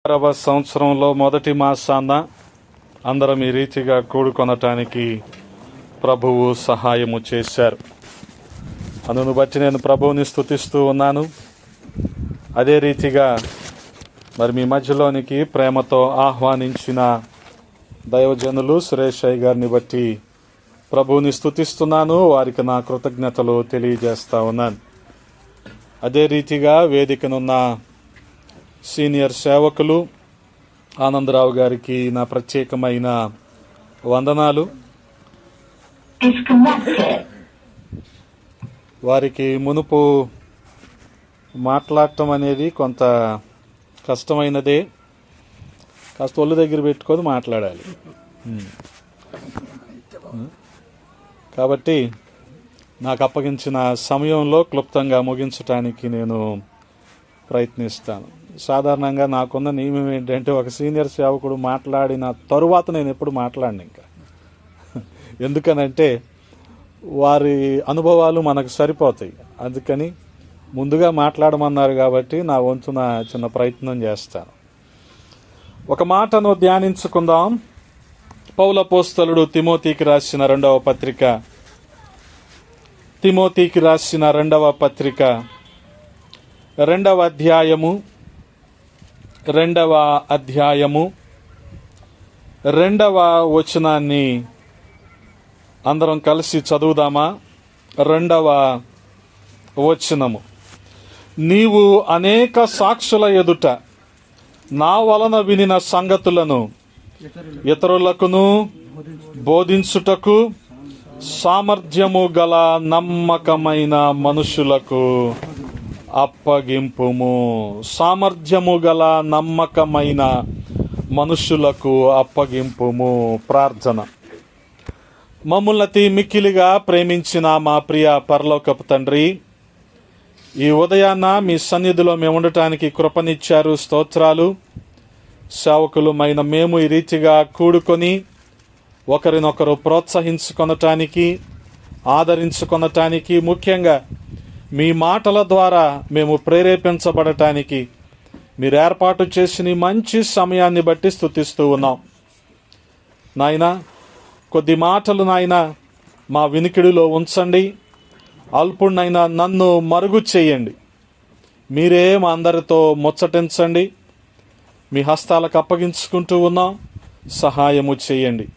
సంవత్సరంలో మొదటి మాసాన అందరం ఈ రీతిగా కూడుకొనటానికి ప్రభువు సహాయము చేశారు. అందును బట్టి నేను ప్రభువుని స్తుతిస్తూ ఉన్నాను. అదే రీతిగా మరి మీ మధ్యలోనికి ప్రేమతో ఆహ్వానించిన దైవజనులు సురేష్ అయ్య గారిని బట్టి ప్రభువుని స్తుతిస్తున్నాను. వారికి నా కృతజ్ఞతలు తెలియజేస్తా ఉన్నాను. అదే రీతిగా వేదికనున్న సీనియర్ సేవకులు ఆనందరావు గారికి నా ప్రత్యేకమైన వందనాలు. వారికి మునుపు మాట్లాడటం అనేది కొంత కష్టమైనదే. కాస్త ఒళ్ళు దగ్గర పెట్టుకొని మాట్లాడాలి. కాబట్టి నాకు అప్పగించిన సమయంలో క్లుప్తంగా ముగించడానికి నేను ప్రయత్నిస్తాను. సాధారణంగా నాకున్న నియమం ఏంటంటే ఒక సీనియర్ సేవకుడు మాట్లాడిన తరువాత నేను ఎప్పుడు మాట్లాడను ఇంకా. ఎందుకనంటే వారి అనుభవాలు మనకు సరిపోతాయి. అందుకని ముందుగా మాట్లాడమన్నారు కాబట్టి నా వంతున చిన్న ప్రయత్నం చేస్తాను. ఒక మాటను ధ్యానించుకుందాం. పౌలపోస్తలుడు తిమోతికి రాసిన రెండవ పత్రిక రెండవ అధ్యాయము రెండవ వచనాన్ని అందరం కలిసి చదువుదామా? రెండవ వచనము. నీవు అనేక సాక్షుల ఎదుట నా వలన వినిన సంగతులను ఇతరులకును బోధించుటకు సామర్థ్యము గల నమ్మకమైన మనుషులకు అప్పగింపుము. సామర్థ్యము గల నమ్మకమైన మనుషులకు అప్పగింపుము. ప్రార్థన. మమ్ములతి మిక్కిలిగా ప్రేమించిన మా ప్రియ పరలోకపు తండ్రి, ఈ ఉదయాన్న మీ సన్నిధిలో మేము ఉండటానికి కృపనిచ్చారు. స్తోత్రాలు. సేవకులమైన మేము ఈ రీతిగా కూడుకొని ఒకరినొకరు ప్రోత్సహించుకొనటానికి, ఆదరించుకొనటానికి, ముఖ్యంగా మీ మాటల ద్వారా మేము ప్రేరేపించబడటానికి మీరు ఏర్పాటు చేసిన మంచి సమయాన్ని బట్టి స్తుతిస్తూ ఉన్నాం. నాయన, కొద్ది మాటలు నాయన మా వినికిడిలో ఉంచండి. అల్పుడినైనా నన్ను మరుగు చేయండి. మీరే మా అందరితో ముచ్చటించండి. మీ హస్తాలకు అప్పగించుకుంటూ ఉన్నాం. సహాయము చేయండి.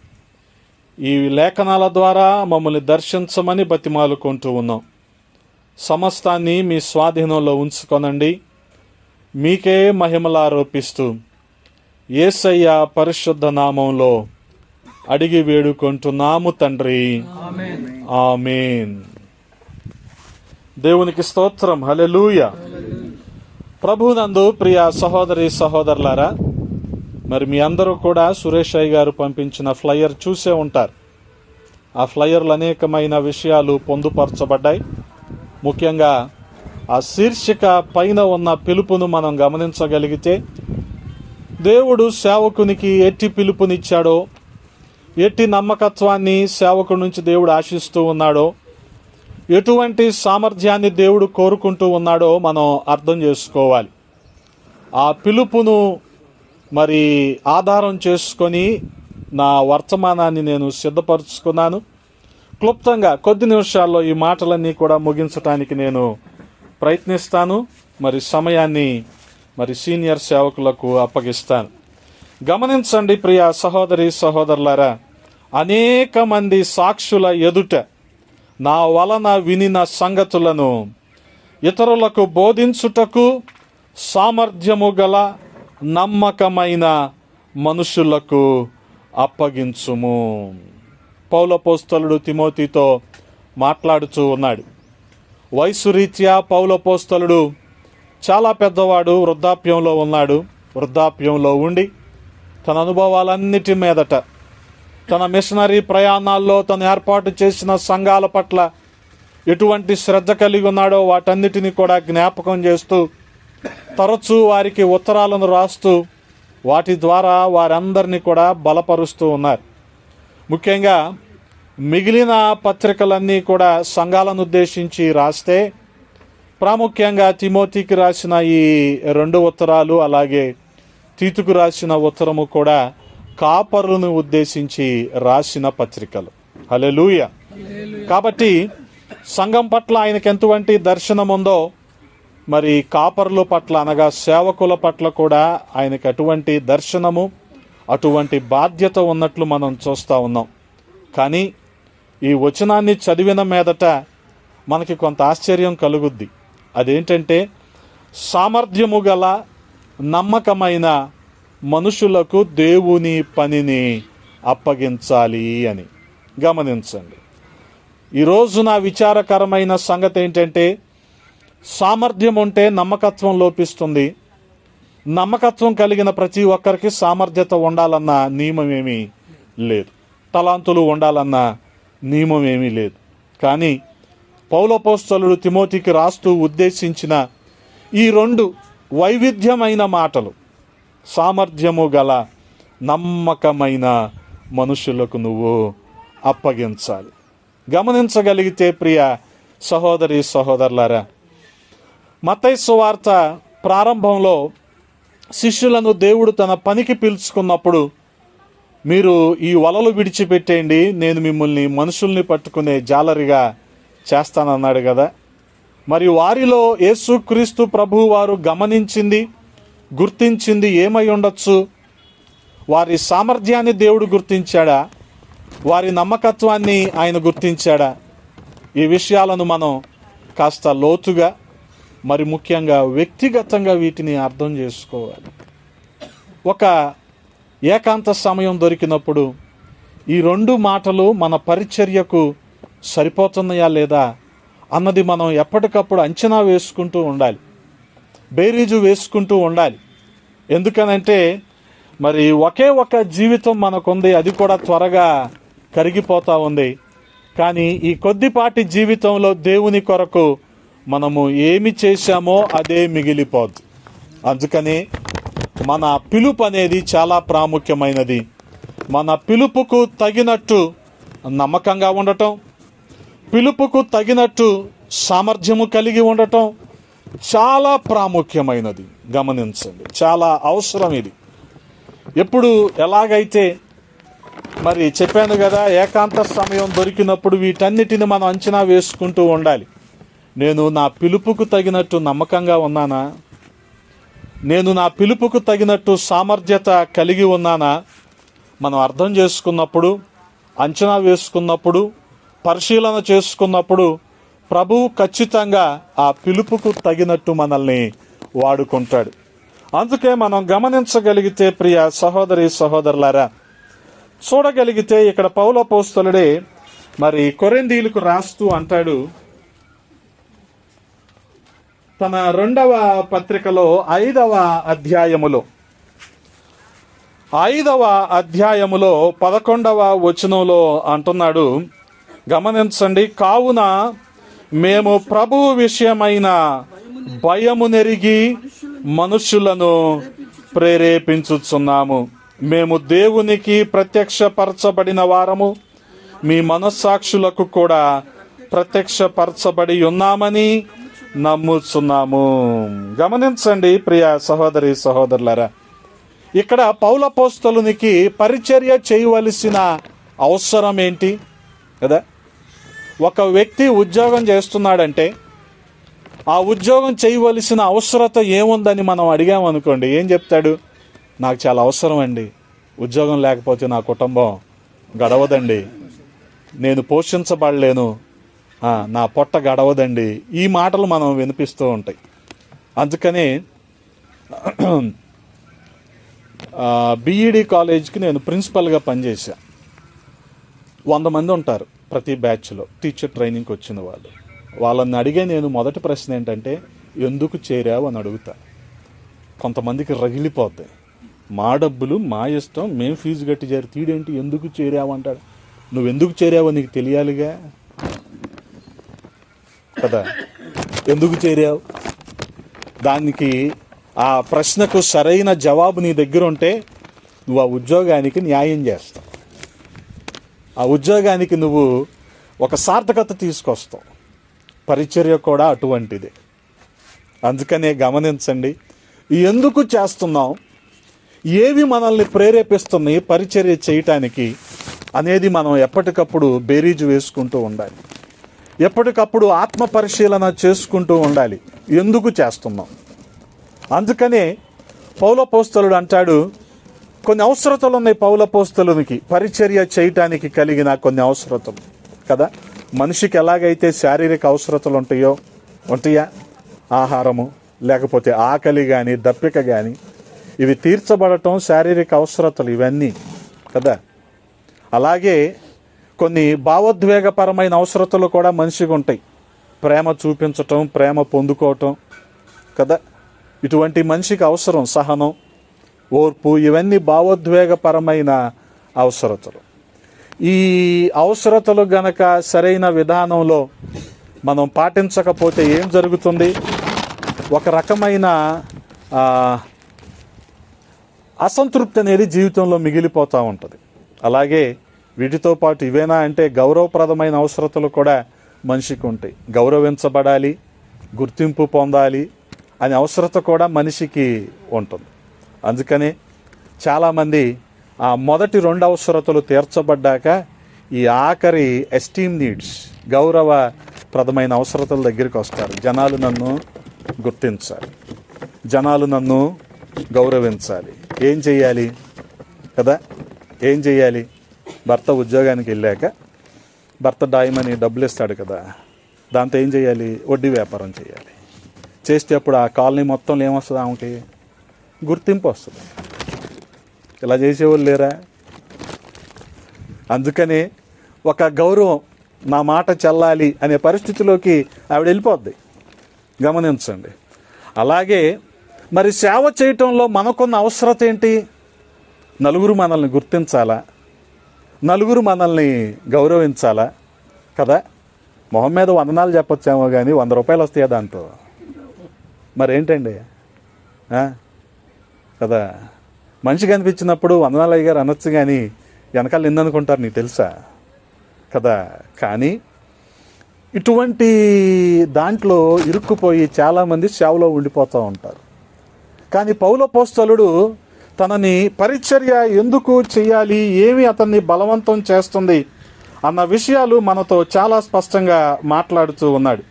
ఈ లేఖనాల ద్వారా మమ్మల్ని దర్శించమని బతిమాలుకుంటూ ఉన్నాం. సమస్తాన్ని మీ స్వాధీనంలో ఉంచుకొనండి. మీకే మహిమలారోపిస్తూ యేసయ్య పరిశుద్ధ నామంలో అడిగి వేడుకుంటున్నాము తండ్రి. ఆమేన్. దేవునికి స్తోత్రం. హల్లెలూయా. ప్రభునందు ప్రియ సహోదరి సహోదరులారా, మరి మీ అందరూ కూడా సురేష్ అయ్య గారు పంపించిన ఫ్లయర్ చూసే ఉంటారు. ఆ ఫ్లయర్లు అనేకమైన విషయాలు పొందుపరచబడ్డాయి. ముఖ్యంగా ఆ శీర్షిక పైన ఉన్న పిలుపును మనం గమనించగలిగితే, దేవుడు సేవకునికి ఎట్టి పిలుపునిచ్చాడో, ఎట్టి నమ్మకత్వాన్ని సేవకుడి నుంచి దేవుడు ఆశిస్తూ ఉన్నాడో, ఎటువంటి సామర్థ్యాన్ని దేవుడు కోరుకుంటూ ఉన్నాడో మనం అర్థం చేసుకోవాలి. ఆ పిలుపును మరి ఆధారం చేసుకొని నా వర్తమానాన్ని నేను సిద్ధపరుచుకున్నాను. క్లుప్తంగా కొద్ది నిమిషాల్లో ఈ మాటలన్నీ కూడా ముగించడానికి నేను ప్రయత్నిస్తాను. మరి సమయాన్ని మరి సీనియర్ సేవకులకు అప్పగిస్తాను. గమనించండి ప్రియ సహోదరి సహోదరులారా, అనేక మంది సాక్షుల ఎదుట నా వలన వినిన సంగతులను ఇతరులకు బోధించుటకు సామర్థ్యము గల నమ్మకమైన మనుషులకు అప్పగించుము. పౌలపోస్తలుడు తిమోతితో మాట్లాడుతూ ఉన్నాడు. వయసు రీత్యా పౌలపోస్తలుడు చాలా పెద్దవాడు, వృద్ధాప్యంలో ఉన్నాడు. వృద్ధాప్యంలో ఉండి తన అనుభవాలన్నిటి మీదట, తన మిషనరీ ప్రయాణాల్లో తను ఏర్పాటు చేసిన సంఘాల పట్ల ఎటువంటి శ్రద్ధ కలిగి ఉన్నాడో వాటన్నిటిని కూడా జ్ఞాపకం చేస్తూ, తరచూ వారికి ఉత్తరాలను రాస్తూ, వాటి ద్వారా వారందరినీ కూడా బలపరుస్తూ ఉన్నారు. ముఖ్యంగా మిగిలిన పత్రికలన్నీ కూడా సంఘాలను ఉద్దేశించి రాస్తే, ప్రాముఖ్యంగా తిమోతికి రాసిన ఈ 2 ఉత్తరాలు అలాగే తీతుకు రాసిన ఉత్తరము కూడా కాపరులను ఉద్దేశించి రాసిన పత్రికలు. హల్లెలూయా. కాబట్టి సంఘం పట్ల ఆయనకి ఎటువంటి దర్శనం ఉందో, మరి కాపరుల పట్ల అనగా సేవకుల పట్ల కూడా ఆయనకి అటువంటి దర్శనము, అటువంటి బాధ్యత ఉన్నట్లు మనం చూస్తూ ఉన్నాం. కానీ ఈ వచనాన్ని చదివిన మీదట మనకి కొంత ఆశ్చర్యం కలుగుద్ది. అదేంటంటే, సామర్థ్యము గల నమ్మకమైన మనుషులకు దేవుని పనిని అప్పగించాలి అని. గమనించండి, ఈరోజు నా విచారకరమైన సంగతి ఏంటంటే, సామర్థ్యం ఉంటే నమ్మకత్వం లోపిస్తుంది. నమ్మకత్వం కలిగిన ప్రతి ఒక్కరికి సామర్థ్యత ఉండాలన్న నియమం ఏమీ లేదు, తలాంతులు ఉండాలన్న నియమం ఏమీ లేదు. కానీ పౌలపోస్తలుడు తిమోతికి రాస్తూ ఉద్దేశించిన ఈ రెండు వైవిధ్యమైన మాటలు, సామర్థ్యము గల నమ్మకమైన మనుషులకు నువ్వు అప్పగించాలి. గమనించగలిగితే ప్రియ సహోదరి సహోదరులారా, మత్తయి సువార్త ప్రారంభంలో శిష్యులను దేవుడు తన పనికి పిలుచుకున్నప్పుడు, మీరు ఈ వలలు విడిచిపెట్టేయండి, నేను మిమ్మల్ని మనుషుల్ని పట్టుకునే జాలరిగా చేస్తానన్నాడు కదా. మరి వారిలో యేసుక్రీస్తు ప్రభువు వారు గమనించింది, గుర్తించింది ఏమై ఉండొచ్చు? వారి సామర్థ్యాన్ని దేవుడు గుర్తించాడా? వారి నమ్మకత్వాన్ని ఆయన గుర్తించాడా? ఈ విషయాలను మనం కాస్త లోతుగా, మరి ముఖ్యంగా వ్యక్తిగతంగా వీటిని అర్థం చేసుకోవాలి. ఒక ఏకాంత సమయం దొరికినప్పుడు ఈ రెండు మాటలు మన పరిచర్యకు సరిపోతున్నాయా లేదా అన్నది మనం ఎప్పటికప్పుడు అంచనా వేసుకుంటూ ఉండాలి, బేరీజు వేసుకుంటూ ఉండాలి. ఎందుకనంటే, మరి ఒకే ఒక జీవితం మనకుంది, అది కూడా త్వరగా కరిగిపోతూ ఉంది. కానీ ఈ కొద్దిపాటి జీవితంలో దేవుని కొరకు మనము ఏమి చేశామో అదే మిగిలిపోద్ది. అందుకని మన పిలుపు అనేది చాలా ప్రాముఖ్యమైనది. మన పిలుపుకు తగినట్టు నమ్మకంగా ఉండటం, పిలుపుకు తగినట్టు సామర్థ్యము కలిగి ఉండటం చాలా ప్రాముఖ్యమైనది. గమనించండి, చాలా అవసరం ఇది. ఎప్పుడు ఎలాగైతే మరి చెప్పాను కదా, ఏకాంత సమయం దొరికినప్పుడు వీటన్నిటిని మనం అంచనా వేసుకుంటూ ఉండాలి. నేను నా పిలుపుకు తగినట్టు నమ్మకంగా ఉన్నానా? నేను నా పిలుపుకు తగినట్టు సామర్థ్యత కలిగి ఉన్నానా? మనం అర్థం చేసుకున్నప్పుడు, అంచనా వేసుకున్నప్పుడు, పరిశీలన చేసుకున్నప్పుడు ప్రభువు ఖచ్చితంగా ఆ పిలుపుకు తగినట్టు మనల్ని వాడుకుంటాడు. అందుకే మనం గమనించగలిగితే ప్రియ సహోదరి సహోదరులారా, చూడగలిగితే ఇక్కడ పౌలపోస్తలుడే మరి కొరింథీయులకు రాస్తూ అంటాడు, తన 2వ పత్రికలో 5వ అధ్యాయములో 11వ వచనంలో అంటున్నాడు. గమనించండి, కావున మేము ప్రభువు విషయమైన భయము నెరిగి మనుషులను ప్రేరేపించుచున్నాము. మేము దేవునికి ప్రత్యక్షపరచబడిన వారము, మీ మనస్సాక్షులకు కూడా ప్రత్యక్షపరచబడి ఉన్నామని నమ్ముచున్నాము. గమనించండి ప్రియ సహోదరి సహోదరులారా, ఇక్కడ పౌలపోస్తలునికి పరిచర్య చేయవలసిన అవసరం ఏంటి కదా? ఒక వ్యక్తి ఉద్యోగం చేస్తున్నాడంటే ఆ ఉద్యోగం చేయవలసిన అవసరత ఏముందని మనం అడిగామనుకోండి, ఏం చెప్తాడు? నాకు చాలా అవసరం అండి, ఉద్యోగం లేకపోతే నా కుటుంబం గడవదండి, నేను పోషించబడలేను, నా పొట్ట గడవదండి. ఈ మాటలు మనం వినిపిస్తూ ఉంటాయి. అందుకని బీఈడి కాలేజ్కి నేను ప్రిన్సిపల్గా పనిచేశా. 100 మంది ఉంటారు ప్రతి బ్యాచ్లో, టీచర్ ట్రైనింగ్కి వచ్చిన వాళ్ళు. వాళ్ళని అడిగే నేను మొదటి ప్రశ్న ఏంటంటే, ఎందుకు చేరావు అని అడుగుతా. కొంతమందికి రగిలిపోతాయి, మా డబ్బులు మా ఇష్టం, మేము ఫీజు కట్టి చేరి తీడేంటి ఎందుకు చేరావు అంటాడు. నువ్వు ఎందుకు చేరావో నీకు తెలియాలిగా కదా, ఎందుకు చేరావు? దానికి ఆ ప్రశ్నకు సరైన జవాబు నీ దగ్గర ఉంటే నువ్వు ఆ ఉద్యోగానికి న్యాయం చేస్తావు, ఆ ఉద్యోగానికి నువ్వు ఒక సార్థకత తీసుకొస్తావు. పరిచర్య కూడా అటువంటిదే. అందుకనే గమనించండి, ఎందుకు చేస్తున్నాం, ఏవి మనల్ని ప్రేరేపిస్తున్నాయి పరిచర్య చేయటానికి అనేది మనం ఎప్పటికప్పుడు బేరీజు వేసుకుంటూ ఉండాలి. ఎప్పటికప్పుడు ఆత్మ పరిశీలన చేసుకుంటూ ఉండాలి, ఎందుకు చేస్తున్నాం. అందుకనే పౌలపోస్తలుడు అంటాడు, కొన్ని అవసరతలు ఉన్నాయి పౌలపోస్తలునికి పరిచర్య చేయటానికి కలిగిన కొన్ని అవసరతలు కదా. మనిషికి ఎలాగైతే శారీరక అవసరతలు ఉంటాయా, ఆహారము లేకపోతే ఆకలి కానీ దప్పిక కానీ, ఇవి తీర్చబడటం శారీరక అవసరతలు ఇవన్నీ కదా. అలాగే కొన్ని భావోద్వేగపరమైన అవసరతలు కూడా మనిషికి ఉంటాయి. ప్రేమ చూపించటం, ప్రేమ పొందుకోవటం కదా, ఇటువంటి మనిషికి అవసరం. సహనం, ఓర్పు, ఇవన్నీ భావోద్వేగపరమైన అవసరతలు. ఈ అవసరతలు గనక సరైన విధానంలో మనం పాటించకపోతే ఏం జరుగుతుంది? ఒక రకమైన అసంతృప్తి అనేది జీవితంలో మిగిలిపోతూ ఉంటుంది. అలాగే వీటితో పాటు ఇవేనా అంటే గౌరవప్రదమైన అవసరతలు కూడా మనిషికి ఉంటాయి. గౌరవించబడాలి, గుర్తింపు పొందాలి అనే అవసరత కూడా మనిషికి ఉంటుంది. అందుకనే చాలామంది ఆ మొదటి 2 అవసరతలు తీర్చబడ్డాక ఈ ఆఖరి ఎస్టీమ్ నీడ్స్, గౌరవప్రదమైన అవసరతల దగ్గరికి వస్తారు. జనాలు నన్ను గుర్తించాలి, జనాలు నన్ను గౌరవించాలి. ఏం చెయ్యాలి కదా, ఏం చెయ్యాలి? భర్త ఉద్యోగానికి వెళ్ళాక భర్త డాయమని డబ్బులు ఇస్తాడు కదా, దాంతో ఏం చేయాలి? వడ్డీ వ్యాపారం చేయాలి. చేస్తే అప్పుడు ఆ కాలనీ మొత్తంలో ఏమొస్తుంది? ఆమెకి గుర్తింపు వస్తుంది. ఇలా చేసేవాళ్ళు లేరా? అందుకని ఒక గౌరవం, నా మాట చెల్లాలి అనే పరిస్థితిలోకి ఆవిడ వెళ్ళిపోద్ది. గమనించండి. అలాగే మరి సేవ చేయటంలో మనకున్న అవసరత ఏంటి? నలుగురు మనల్ని గుర్తించాలా, నలుగురు మనల్ని గౌరవించాలా కదా. మొహం మీద వందనాలు చెప్పొచ్చేమో కానీ 100 రూపాయలు వస్తాయా దాంతో? మరేంటండి కదా. మనిషి కనిపించినప్పుడు వందనాలు అయ్యారు అనొచ్చు కానీ వెనకాల నిందనుకుంటారు, నీకు తెలుసా కదా. కానీ ఇటువంటి దాంట్లో ఇరుక్కుపోయి చాలామంది సేవలో ఉండిపోతూ ఉంటారు. కానీ పౌలపోస్తలుడు తనని పరిచర్య ఎందుకు చేయాలి, ఏమి అతన్ని బలవంతం చేస్తుంది అన్న విషయాలు మనతో చాలా స్పష్టంగా మాట్లాడుతూ ఉన్నాడు.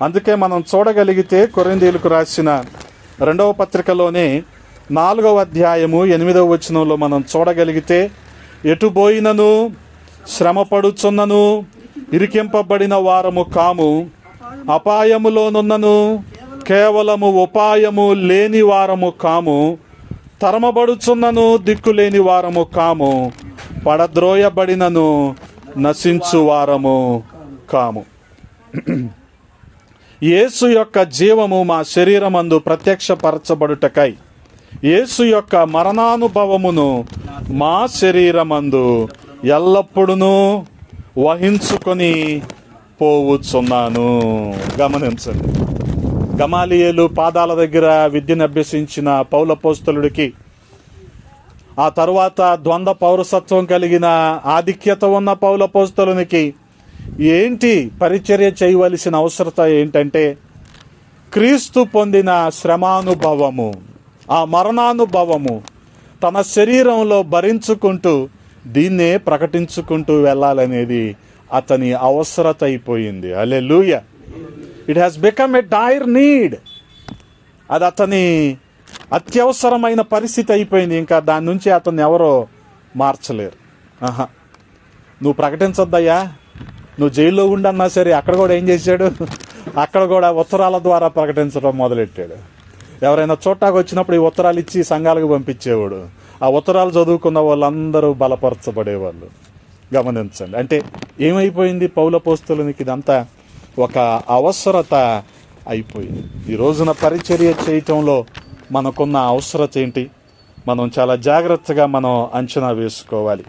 అందుకే మనం చూడగలిగితే కొరింథీయులకు రాసిన 2వ పత్రికలోనే 4వ అధ్యాయము 8వ వచనంలో మనం చూడగలిగితే, ఎటు పోయినను శ్రమపడుచున్నను ఇరికింపబడిన వారము కాము, అపాయములోనున్నను కేవలము ఉపాయము లేని వారము కాము, తరమబడుచున్నను దిక్కులేని వారము కాము, పడద్రోయబడినను నశించు వారము కాము. యేసు యొక్క జీవము మా శరీరమందు ప్రత్యక్షపరచబడుటకై యేసు యొక్క మరణానుభవమును మా శరీరమందు ఎల్లప్పుడూ వహించుకొని పోవుచున్నాను. గమనించండి. గమాలియేలు పాదాల దగ్గర విద్యను అభ్యసించిన పౌలపోస్తలుడికి, ఆ తరువాత ద్వంద్వ పౌరసత్వం కలిగిన ఆధిక్యత ఉన్న పౌలపోస్తలునికి ఏంటి పరిచర్య చేయవలసిన అవసరత ఏంటంటే, క్రీస్తు పొందిన శ్రమానుభవము, ఆ మరణానుభవము తన శరీరంలో భరించుకుంటూ దీన్నే ప్రకటించుకుంటూ వెళ్ళాలనేది అతని అవసరత అయిపోయింది. హల్లెలూయా. It has become a dire need. అది అతని అత్యవసరమైన పరిస్థితి అయిపోయింది. ఇంకా దాని నుంచి అతన్ని ఎవరో మార్చలేరు. నువ్వు ప్రకటించొద్దయ్యా, నువ్వు జైల్లో ఉండన్నా సరే అక్కడ కూడా ఏం చేశాడు? అక్కడ కూడా ఉత్తరాల ద్వారా ప్రకటించడం మొదలెట్టాడు. ఎవరైనా చూట్టాకు వచ్చినప్పుడు ఈ ఉత్తరాలు ఇచ్చి సంఘాలకు పంపించేవాడు. ఆ ఉత్తరాలు చదువుకున్న వాళ్ళందరూ బలపరచబడేవాళ్ళు. గమనించండి. అంటే ఏమైపోయింది? పౌలపోస్తలునికి ఇదంతా ఒక అవసరత అయిపోయింది. ఈ రోజున పరిచర్య చేయటంలో మనకున్న అవసరత ఏంటి? మనం చాలా జాగ్రత్తగా మనం అంచనా వేసుకోవాలి.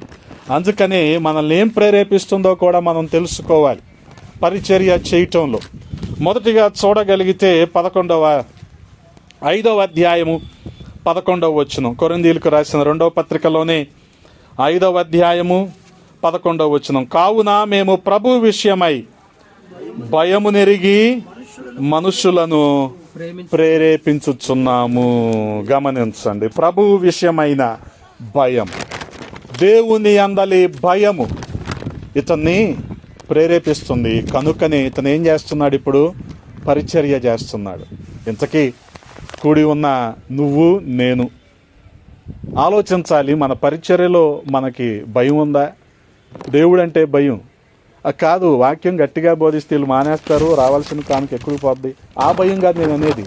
అందుకని మనల్ని ఏం ప్రేరేపిస్తుందో కూడా మనం తెలుసుకోవాలి పరిచర్య చేయటంలో. మొదటిగా చూడగలిగితే 5వ అధ్యాయము 11వ వచనం, కొరింథీయులకు రాసిన 2వ పత్రికలోనే 5వ అధ్యాయము 11వ వచనం, కావున మేము ప్రభు విషయమై భయము నెరిగి మనుషులను ప్రేరేపించుచున్నాము. గమనించండి, ప్రభువు విషయమైన భయం, దేవుని అందలి భయము ఇతన్ని ప్రేరేపిస్తుంది. కనుకనే ఇతను ఏం చేస్తున్నాడు? ఇప్పుడు పరిచర్య చేస్తున్నాడు. ఇంతకీ కూడి ఉన్న నువ్వు నేను ఆలోచించాలి, మన పరిచర్యలో మనకి భయం ఉందా? దేవుడంటే భయం కాదు, వాక్యం గట్టిగా బోధిస్తే వీళ్ళు మానేస్తారు, రావాల్సిన కానుక ఎక్కువ పోద్ది, ఆ భయం కాదు నేను అనేది.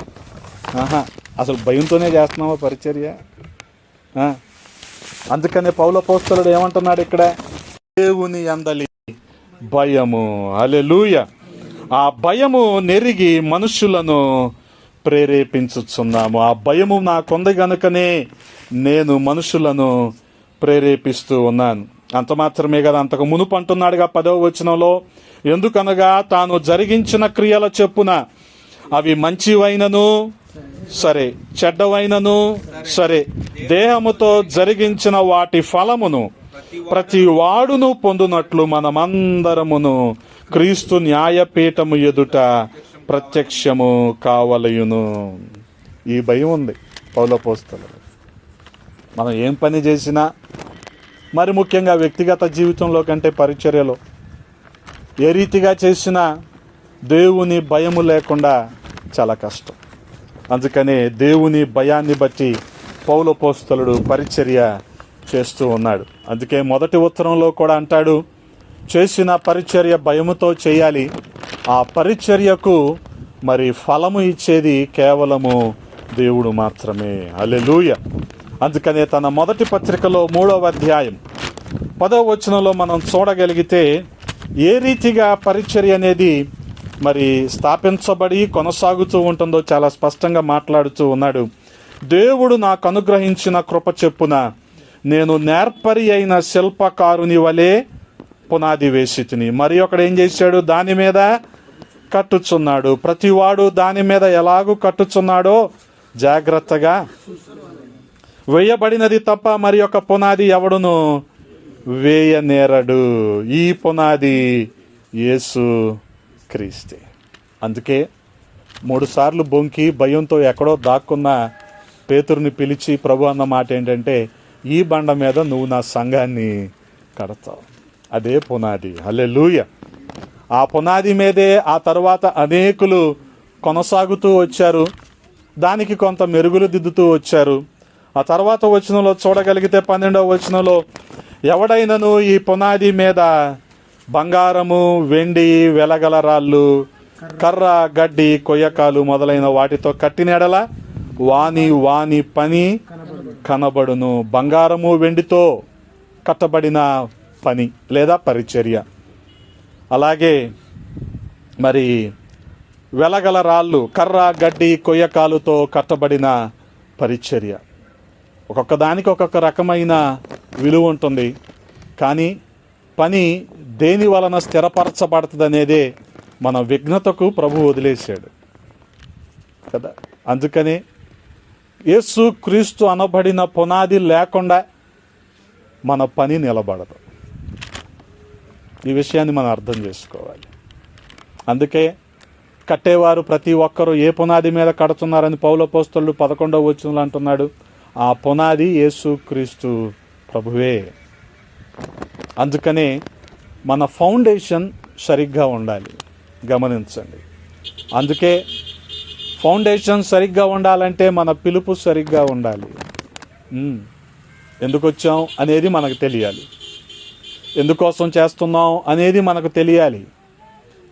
అసలు భయంతోనే చేస్తున్నావా పరిచర్య? అందుకనే పౌలు అపోస్తలుడు ఏమంటున్నాడు ఇక్కడ? దేవుని అందలి భయము. హల్లెలూయా. ఆ భయము నెరిగి మనుషులను ప్రేరేపించుచున్నాము. ఆ భయము నాకుంది గనుకనే నేను మనుషులను ప్రేరేపిస్తూ ఉన్నాను. అంత మాత్రమే కదా, అంతకు మునుపు అంటున్నాడుగా 10వ వచనంలో, ఎందుకనగా తాను జరిగించిన క్రియల చొప్పున అవి మంచివైనను సరే, చెడ్డవైనను సరే, దేహముతో జరిగించిన వాటి ఫలమును ప్రతి వాడును పొందునట్లు మనమందరమును క్రీస్తు న్యాయపీఠము ఎదుట ప్రత్యక్షము కావలయును. ఈ భయం ఉంది పౌలు అపోస్తలుడు. మనం ఏం పని చేసినా, మరి ముఖ్యంగా వ్యక్తిగత జీవితంలో కంటే పరిచర్యలో ఏ రీతిగా చేసినా దేవుని భయము లేకుండా చాలా కష్టం. అందుకనే దేవుని భయాన్ని బట్టి పౌలు అపోస్తలుడు పరిచర్య చేస్తూ ఉన్నాడు. అందుకే మొదటి ఉత్తరంలో కూడా అంటాడు, చేసిన పరిచర్య భయముతో చేయాలి, ఆ పరిచర్యకు మరి ఫలము ఇచ్చేది కేవలము దేవుడు మాత్రమే. హల్లెలూయా. అందుకనే తన మొదటి పత్రికలో 3వ అధ్యాయం 10వ వచనంలో మనం చూడగలిగితే ఏ రీతిగా పరిచర్య అనేది మరి స్థాపించబడి కొనసాగుతూ ఉంటుందో చాలా స్పష్టంగా మాట్లాడుతూ ఉన్నాడు. దేవుడు నాకు అనుగ్రహించిన కృప చెప్పున నేను నేర్పరి అయిన శిల్పకారుని వలె పునాది వేసి తిని, మరి ఒకడు ఏం చేశాడు? దాని మీద కట్టుచున్నాడు. ప్రతివాడు దాని మీద ఎలాగూ కట్టుచున్నాడో జాగ్రత్తగా వేయబడినది తప్ప మరి ఒక పునాది ఎవడును వేయనేరడు. ఈ పునాది యేసు క్రీస్తే. అందుకే 3 సార్లు బొంకి భయంతో ఎక్కడో దాక్కున్న పేతురుని పిలిచి ప్రభు అన్న మాట ఏంటంటే, ఈ బండ మీద నువ్వు నా సంఘాన్ని కడతావు. అదే పునాది. హల్లెలూయా. ఆ పునాది మీదే ఆ తర్వాత అనేకులు కొనసాగుతూ వచ్చారు, దానికి కొంత మెరుగులు దిద్దుతూ వచ్చారు. ఆ తర్వాత వచనంలో చూడగలిగితే 12వ వచనంలో, ఎవడైనను ఈ పునాది మీద బంగారము, వెండి, వెలగల రాళ్ళు, కర్ర, గడ్డి, కొయ్యకాలు మొదలైన వాటితో కట్టిన ఎడల వాని పని కనబడును. బంగారము, వెండితో కట్టబడిన పని లేదా పరిచర్య, అలాగే మరి వెలగల రాళ్ళు, కర్ర, గడ్డి, కొయ్యకాలుతో కట్టబడిన పరిచర్య. ఒక్కొక్క దానికి ఒక్కొక్క రకమైన విలువ ఉంటుంది. కానీ పని దేని వలన స్థిరపరచబడుతుంది అనేదే మన విఘ్నతకు ప్రభు వదిలేశాడు కదా. అందుకని యేసు క్రీస్తు అనబడిన పునాది లేకుండా మన పని నిలబడదు. ఈ విషయాన్ని మనం అర్థం చేసుకోవాలి. అందుకే కట్టేవారు ప్రతి ఒక్కరూ ఏ పునాది మీద కడుతున్నారని పౌలు అపోస్తలుడు 11వ వచనంలో అంటున్నాడు. ఆ పునాది యేసు క్రీస్తు ప్రభువే. అందుకనే మన ఫౌండేషన్ సరిగ్గా ఉండాలి. గమనించండి. అందుకే ఫౌండేషన్ సరిగ్గా ఉండాలంటే మన పిలుపు సరిగ్గా ఉండాలి. ఎందుకు వచ్చాం అనేది మనకు తెలియాలి, ఎందుకోసం చేస్తున్నాం అనేది మనకు తెలియాలి.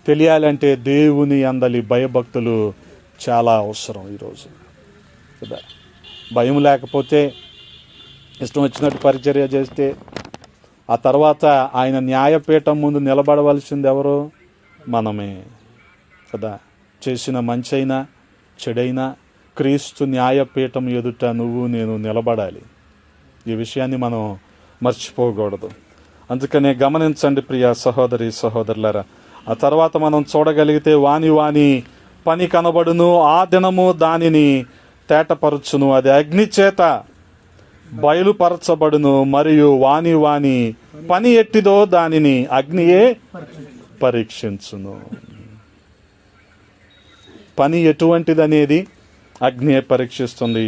తెలియాలంటే దేవుని అందలి భయభక్తులు చాలా అవసరం ఈరోజు కదా. భయం లేకపోతే ఇష్టం వచ్చినట్టు పరిచర్య చేస్తే ఆ తర్వాత ఆయన న్యాయపీఠం ముందు నిలబడవలసింది ఎవరు? మనమే కదా. చేసిన మంచైనా చెడైనా క్రీస్తు న్యాయపీఠం ఎదుట నువ్వు నేను నిలబడాలి. ఈ విషయాన్ని మనం మర్చిపోకూడదు. అందుకనే గమనించండి ప్రియ సహోదరి సహోదరులారా. ఆ తర్వాత మనం చూడగలిగితే వాని పని కనబడును, ఆ దినము దానిని తేటపరచును, అది అగ్ని చేత బయలుపరచబడును, మరియు వాని పని ఎట్టిదో దానిని అగ్నియే పరీక్షించును. పని ఎటువంటిది అనేది అగ్ని పరీక్షిస్తుంది.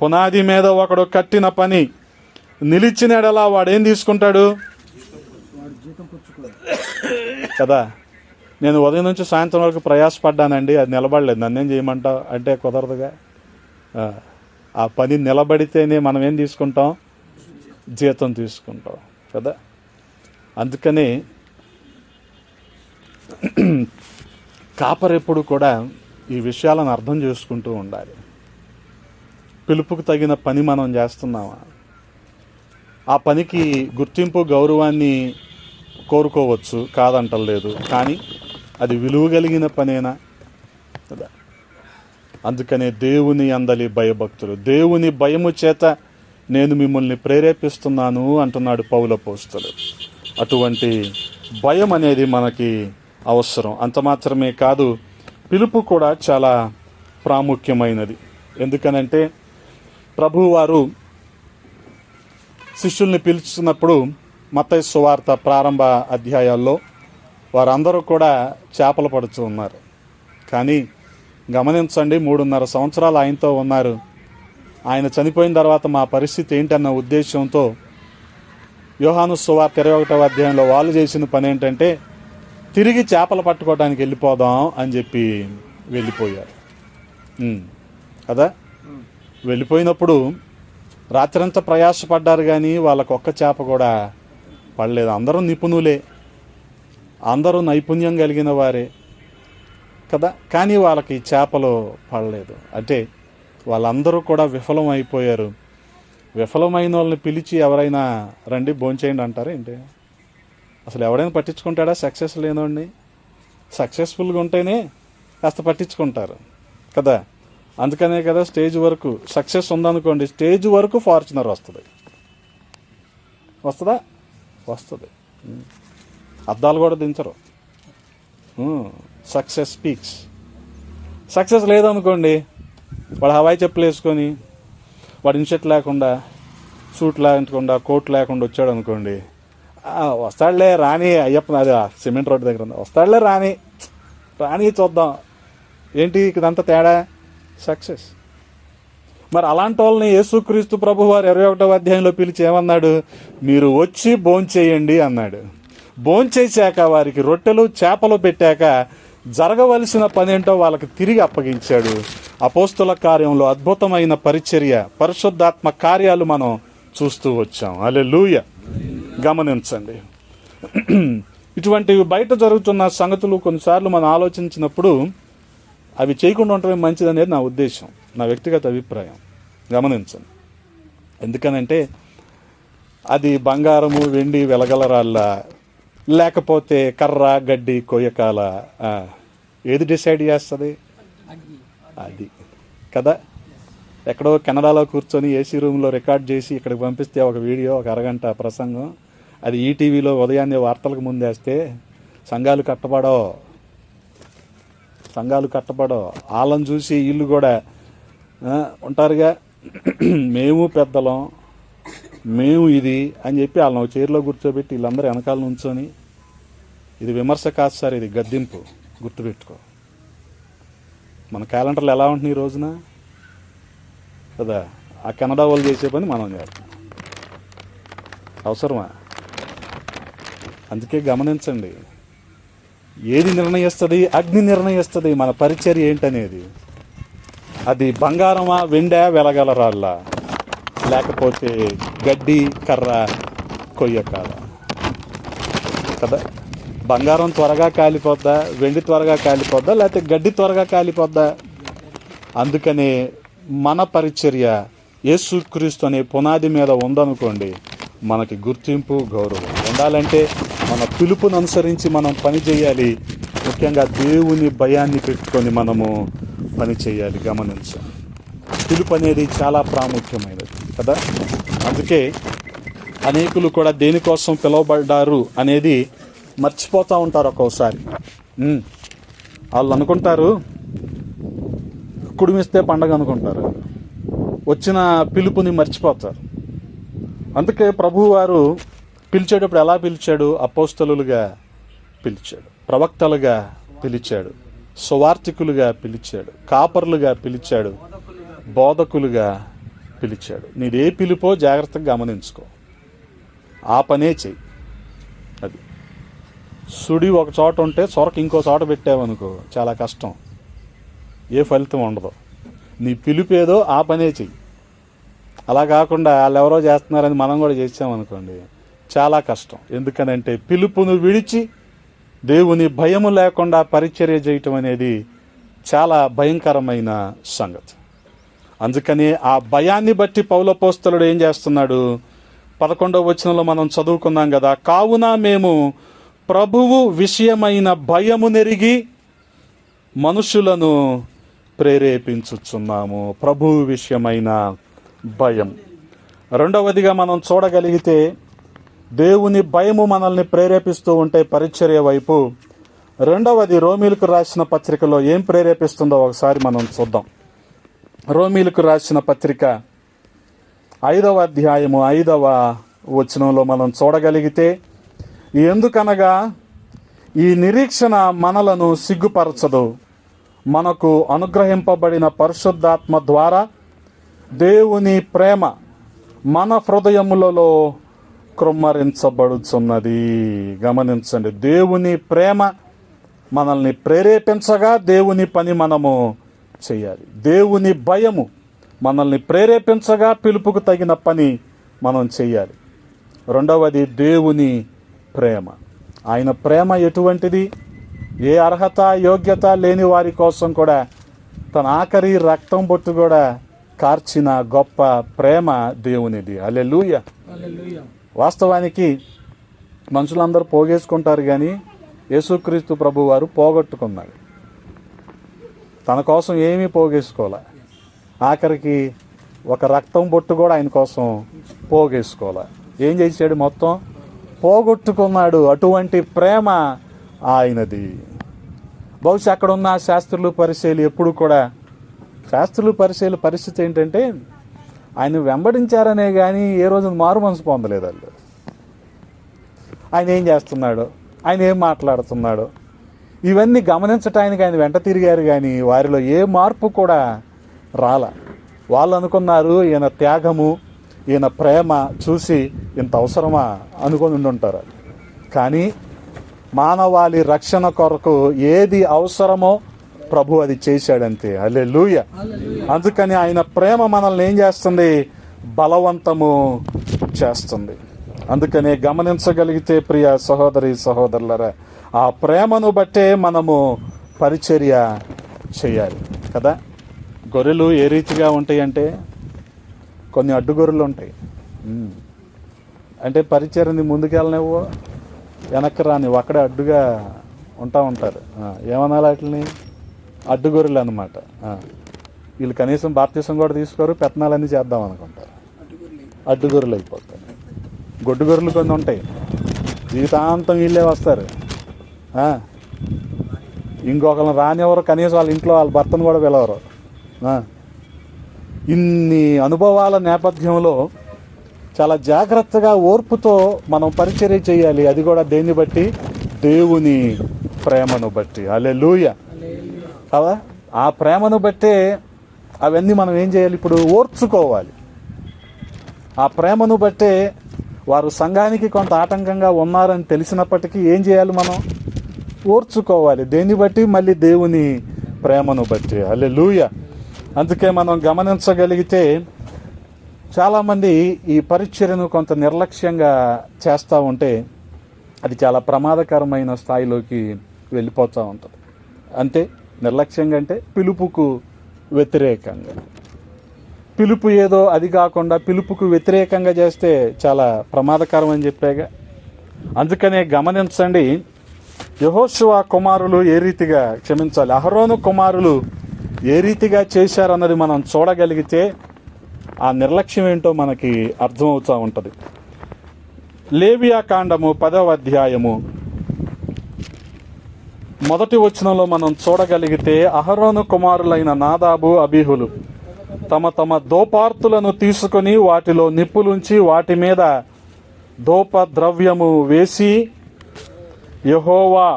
పునాది మీద ఒకడు కట్టిన పని నిలిచినడలా వాడేం తీసుకుంటాడు కదా. నేను ఉదయం నుంచి సాయంత్రం వరకు ప్రయాసపడ్డానండి, అది నిలబడలేదు, నన్నేం చేయమంటావు అంటే కుదరదుగా. ఆ పని నిలబడితేనే మనం ఏం తీసుకుంటాం, జీతం తీసుకుంటాం కదా. అందుకని కాపరెప్పుడు కూడా ఈ విషయాలను అర్థం చేసుకుంటూ ఉండాలి. పిలుపుకు తగిన పని మనం చేస్తున్నామా, ఆ పనికి గుర్తింపు గౌరవాన్ని కోరుకోవచ్చు, కాదంటలేదు, కానీ అది విలువ కలిగిన పనేనా కదా. అందుకనే దేవుని అందలి భయభక్తులు, దేవుని భయము చేత నేను మిమ్మల్ని ప్రేరేపిస్తున్నాను అంటున్నాడు పౌలు అపోస్తలుడు. అటువంటి భయం అనేది మనకి అవసరం. అంత మాత్రమే కాదు, పిలుపు కూడా చాలా ప్రాముఖ్యమైనది. ఎందుకనంటే ప్రభువారు శిష్యుల్ని పిలుచున్నప్పుడు మత్తయి సువార్త ప్రారంభ అధ్యాయాల్లో వారందరూ కూడా చేపలు పడుతూ ఉన్నారు. కానీ గమనించండి, 3.5 సంవత్సరాలు ఆయనతో ఉన్నారు. ఆయన చనిపోయిన తర్వాత మా పరిస్థితి ఏంటన్న ఉద్దేశంతో యోహాను సువార్త 21వ అధ్యాయంలో వాళ్ళు చేసిన పని ఏంటంటే తిరిగి చేపలు పట్టుకోవడానికి వెళ్ళిపోదాం అని చెప్పి వెళ్ళిపోయారు కదా. వెళ్ళిపోయినప్పుడు రాత్రంతా ప్రయాసపడ్డారు, కానీ వాళ్ళకు ఒక్క చేప కూడా పడలేదు. అందరూ నిపుణులే, అందరూ నైపుణ్యం కలిగిన వారే కదా, కానీ వాళ్ళకి చేపలు పడలేదు. అంటే వాళ్ళందరూ కూడా విఫలం అయిపోయారు. విఫలమైన వాళ్ళని పిలిచి ఎవరైనా రండి భోంచేయండి అంటారు ఏంటి? అసలు ఎవరైనా పట్టించుకుంటాడా సక్సెస్ లేనోడిని? సక్సెస్ఫుల్గా ఉంటేనే కాస్త పట్టించుకుంటారు కదా. అందుకనే కదా స్టేజ్ వరకు సక్సెస్ ఉందనుకోండి, స్టేజ్ వరకు ఫార్చునర్ వస్తుందా? వస్తుంది. అద్దాలు కూడా దించరు. Success speaks. సక్సెస్ లేదనుకోండి, వాడు హవాయి చెప్పులు వేసుకొని వాడు ఇన్షర్ట్ లేకుండా, సూట్ లేకుండా, కోట్ లేకుండా వచ్చాడు అనుకోండి, వస్తాడులే రాని, అయ్యప్ప అది సిమెంట్ రోడ్డు దగ్గర ఉంది, వస్తాడులే రాని చూద్దాం, ఏంటి ఇదంతా తేడా? సక్సెస్. మరి అలాంటి వాళ్ళని యేసుక్రీస్తు ప్రభువారు 21వ అధ్యాయంలో పిలిచి ఏమన్నాడు? మీరు వచ్చి భోంచేయండి అన్నాడు. భోంచేశాక వారికి రొట్టెలు చేపలు పెట్టాక జరగవలసిన పనేంటో వాళ్ళకి తిరిగి అప్పగించాడు. అపోస్తుల కార్యంలో అద్భుతమైన పరిచర్య, పరిశుద్ధాత్మ కార్యాలు మనం చూస్తూ వచ్చాం. హల్లెలూయా. గమనించండి, ఇటువంటివి బయట జరుగుతున్న సంగతులు కొన్నిసార్లు మనం ఆలోచించినప్పుడు అవి చేయకుండా ఉండటమే మంచిదనేది నా ఉద్దేశం, నా వ్యక్తిగత అభిప్రాయం. గమనించండి, ఎందుకనంటే అది బంగారము వెండి వెలగలరాళ్ళ, లేకపోతే కర్ర గడ్డి కొయ్యకాల, ఏది డిసైడ్ చేస్తుంది? అది కదా. ఎక్కడో కెనడాలో కూర్చొని ఏసీ రూమ్లో రికార్డ్ చేసి ఇక్కడికి పంపిస్తే ఒక వీడియో, ఒక అరగంట ప్రసంగం, అది ఈటీవీలో ఉదయాన్నే వార్తలకు ముందేస్తే సంఘాలు కట్టబడో. వాళ్ళని చూసి వీళ్ళు కూడా ఉంటారుగా, మేము పెద్దలం, మేము ఇది అని చెప్పి వాళ్ళని ఒక చైర్లో కూర్చోబెట్టి వీళ్ళందరూ వెనకాల నుంచొని, ఇది విమర్శ కాదు సార్, ఇది గద్దింపు, గుర్తుపెట్టుకో. మన క్యాలెండర్లు ఎలా ఉంటున్నాయి ఈ రోజున కదా. ఆ కెనడా వాళ్ళు చేసే పని మనం చేస్తాం, అవసరమా? అందుకే గమనించండి, ఏది నిర్ణయిస్తుంది? అగ్ని నిర్ణయిస్తుంది మన పరిచర్య ఏంటనేది. అది బంగారమా, వెండా, వెలగలరాళ్ళ, లేకపోతే గడ్డి కర్ర కొయ్యకాల కదా. బంగారం త్వరగా కాలిపోద్దా, వెండి త్వరగా కాలిపోద్దా, లేకపోతే గడ్డి త్వరగా కాలిపోద్దా? అందుకనే మన పరిచర్య యేసుక్రీస్తు అనే పునాది మీద ఉందనుకోండి, మనకి గుర్తింపు గౌరవం ఉండాలంటే మన పిలుపును అనుసరించి మనం పని చేయాలి. ముఖ్యంగా దేవుని భయాన్ని పెట్టుకొని మనము పని చేయాలి. గమనించాలి, పిలుపు అనేది చాలా ప్రాముఖ్యమైనది కదా. అందుకే అనేకులు కూడా దేనికోసం పిలువబడ్డారు అనేది మర్చిపోతూ ఉంటారు. ఒక్కోసారి వాళ్ళు అనుకుంటారు కుడిమిస్తే పండగ అనుకుంటారు, వచ్చిన పిలుపుని మర్చిపోతారు. అందుకే ప్రభువారు పిలిచేటప్పుడు ఎలా పిలిచాడు? అపోస్తలులుగా పిలిచాడు, ప్రవక్తలుగా పిలిచాడు, సువార్తికులుగా పిలిచాడు, కాపర్లుగా పిలిచాడు, బోధకులుగా పిలిచాడు. నీదే పిలుపో జాగ్రత్తగా గమనించుకో, ఆ పనే చెయ్యి. అది సుడి ఒక చోట ఉంటే సొరకు ఇంకో చోట పెట్టావనుకో చాలా కష్టం, ఏ ఫలితం ఉండదు. నీ పిలుపేదో ఆ పనే చెయ్యి. అలా కాకుండా వాళ్ళు ఎవరో చేస్తున్నారని మనం కూడా చేసామనుకోండి చాలా కష్టం. ఎందుకనంటే పిలుపును విడిచి దేవుని భయము లేకుండా పరిచర్య చేయటం అనేది చాలా భయంకరమైన సంగతి. అందుకని ఆ భయాన్ని బట్టి పౌలపోస్తలుడు ఏం చేస్తున్నాడు, 11వ వచనంలో మనం చదువుకున్నాం కదా, కావున మేము ప్రభువు విషయమైన భయము నెరిగి మనుషులను ప్రేరేపించుచున్నాము. ప్రభువు విషయమైన భయం. రెండవదిగా మనం చూడగలిగితే దేవుని భయము మనల్ని ప్రేరేపిస్తూ ఉంటే పరిచర్య వైపు, రెండవది రోమీలకు రాసిన పత్రికలో ఏం ప్రేరేపిస్తుందో ఒకసారి మనం చూద్దాం. రోమీలకు రాసిన పత్రిక 5వ అధ్యాయము 5వ వచనంలో మనం చూడగలిగితే, ఎందుకనగా ఈ నిరీక్షణ మనలను సిగ్గుపరచదు, మనకు అనుగ్రహింపబడిన పరిశుద్ధాత్మ ద్వారా దేవుని ప్రేమ మన హృదయములలో కృమ్మరించబడుచున్నది. గమనించండి, దేవుని ప్రేమ మనల్ని ప్రేరేపించగా దేవుని పని మనము చేయాలి. దేవుని భయము మనల్ని ప్రేరేపించగా పిలుపుకు తగిన పని మనం చేయాలి. రెండవది దేవుని ప్రేమ. ఆయన ప్రేమ ఎటువంటిది? ఏ అర్హత యోగ్యత లేని వారి కోసం కూడా తన ఆఖరి రక్తం బొట్టు కూడా కార్చిన గొప్ప ప్రేమ దేవునిది. హల్లెలూయా. వాస్తవానికి మనుషులందరూ పోగేసుకుంటారు, కానీ యేసుక్రీస్తు ప్రభు వారు పోగొట్టుకున్నాడు. తన కోసం ఏమీ పోగేసుకోలే. ఆఖరికి ఒక రక్తం బొట్టు కూడా ఆయన కోసం పోగేసుకోలే. ఏం చేశాడు? మొత్తం పోగొట్టుకున్నాడు. అటువంటి ప్రేమ ఆయనది. బహుశా అక్కడ ఉన్న శాస్త్రులు పరిచయులు ఎప్పుడు కూడా, శాస్త్రులు పరిచయుల పరిస్థితి ఏంటంటే ఆయన వెంబడించారనే కానీ ఏ రోజు మారు మనసు పొందలేదు వాళ్ళు. ఆయన ఏం చేస్తున్నాడు, ఆయన ఏం మాట్లాడుతున్నాడు, ఇవన్నీ గమనించటానికి ఆయన వెంట తిరిగారు, కానీ వారిలో ఏ మార్పు కూడా రాల. వాళ్ళు అనుకున్నారు ఈయన త్యాగము, ఈయన ప్రేమ చూసి ఇంత అవసరమా అనుకొని ఉండుంటారు. కానీ మానవాళి రక్షణ కొరకు ఏది అవసరమో ప్రభు అది చేశాడంతే. హల్లెలూయా. అందుకని ఆయన ప్రేమ మనల్ని ఏం చేస్తుంది? బలవంతము చేస్తుంది. అందుకనే గమనించగలిగితే ప్రియ సహోదరి సహోదరులరా, ఆ ప్రేమను బట్టే మనము పరిచర్య చేయాలి కదా. గొర్రెలు ఏ రీతిగా ఉంటాయి అంటే, కొన్ని అడ్డుగొర్రెలు ఉంటాయి. అంటే పరిచర్యని ముందుకెళ్ళనివ్వు, వెనక్కి రానివ్వు, అక్కడే అడ్డుగా ఉంటారు. ఏమనాలి వాటిని? అడ్డుగొర్రెలు అన్నమాట. వీళ్ళు కనీసం బాప్తిసం కూడా తీసుకోరు, పెత్తనాలన్నీ చేద్దాం అనుకుంటారు, అడ్డుగొర్రెలు అయిపోతారు. గొడ్డుగొర్రెలు కొన్ని ఉంటాయి, జీవితాంతం వీళ్ళే వస్తారు, ఇంకొకరిని రానివ్వరు, కనీసం వాళ్ళ ఇంట్లో వాళ్ళ భర్తను కూడా పిలవరు. ఇన్ని అనుభవాల నేపథ్యంలో చాలా జాగ్రత్తగా ఓర్పుతో మనం పరిచర్య చేయాలి. అది కూడా దేన్ని బట్టి? దేవుని ప్రేమను బట్టి. హల్లెలూయా. కదా, ఆ ప్రేమను బట్టే అవన్నీ మనం ఏం చేయాలి? ఇప్పుడు ఓర్చుకోవాలి. ఆ ప్రేమను బట్టే వారు సంఘానికి కొంత ఆటంకంగా ఉన్నారని తెలిసినప్పటికీ ఏం చేయాలి? మనం ఓర్చుకోవాలి. దేన్ని బట్టి? మళ్ళీ దేవుని ప్రేమను బట్టి. హల్లెలూయా. అందుకే మనం గమనించగలిగితే చాలామంది ఈ పరిచర్యను కొంత నిర్లక్ష్యంగా చేస్తూ ఉంటే అది చాలా ప్రమాదకరమైన స్థాయిలోకి వెళ్ళిపోతూ ఉంటుంది. అంటే నిర్లక్ష్యంగా అంటే పిలుపుకు వ్యతిరేకంగా. పిలుపు ఏదో అది కాకుండా పిలుపుకు వ్యతిరేకంగా చేస్తే చాలా ప్రమాదకరం అని చెప్పాగా. అందుకనే గమనించండి, యెహోషువ కుమారులు ఏ రీతిగా, క్షమించాలి, అహరోను కుమారులు ఏ రీతిగా చేశారన్నది మనం చూడగలిగితే ఆ నిర్లక్ష్యం ఏంటో మనకి అర్థమవుతూ ఉంటుంది. లేవియా కాండము 10వ అధ్యాయము 1వ వచనంలో మనం చూడగలిగితే, అహరోను కుమారులైన నాదాబు అబీహులు తమ తమ దోపార్తులను తీసుకొని వాటిలో నిప్పులుంచి వాటి మీద దోప ద్రవ్యము వేసి యెహోవా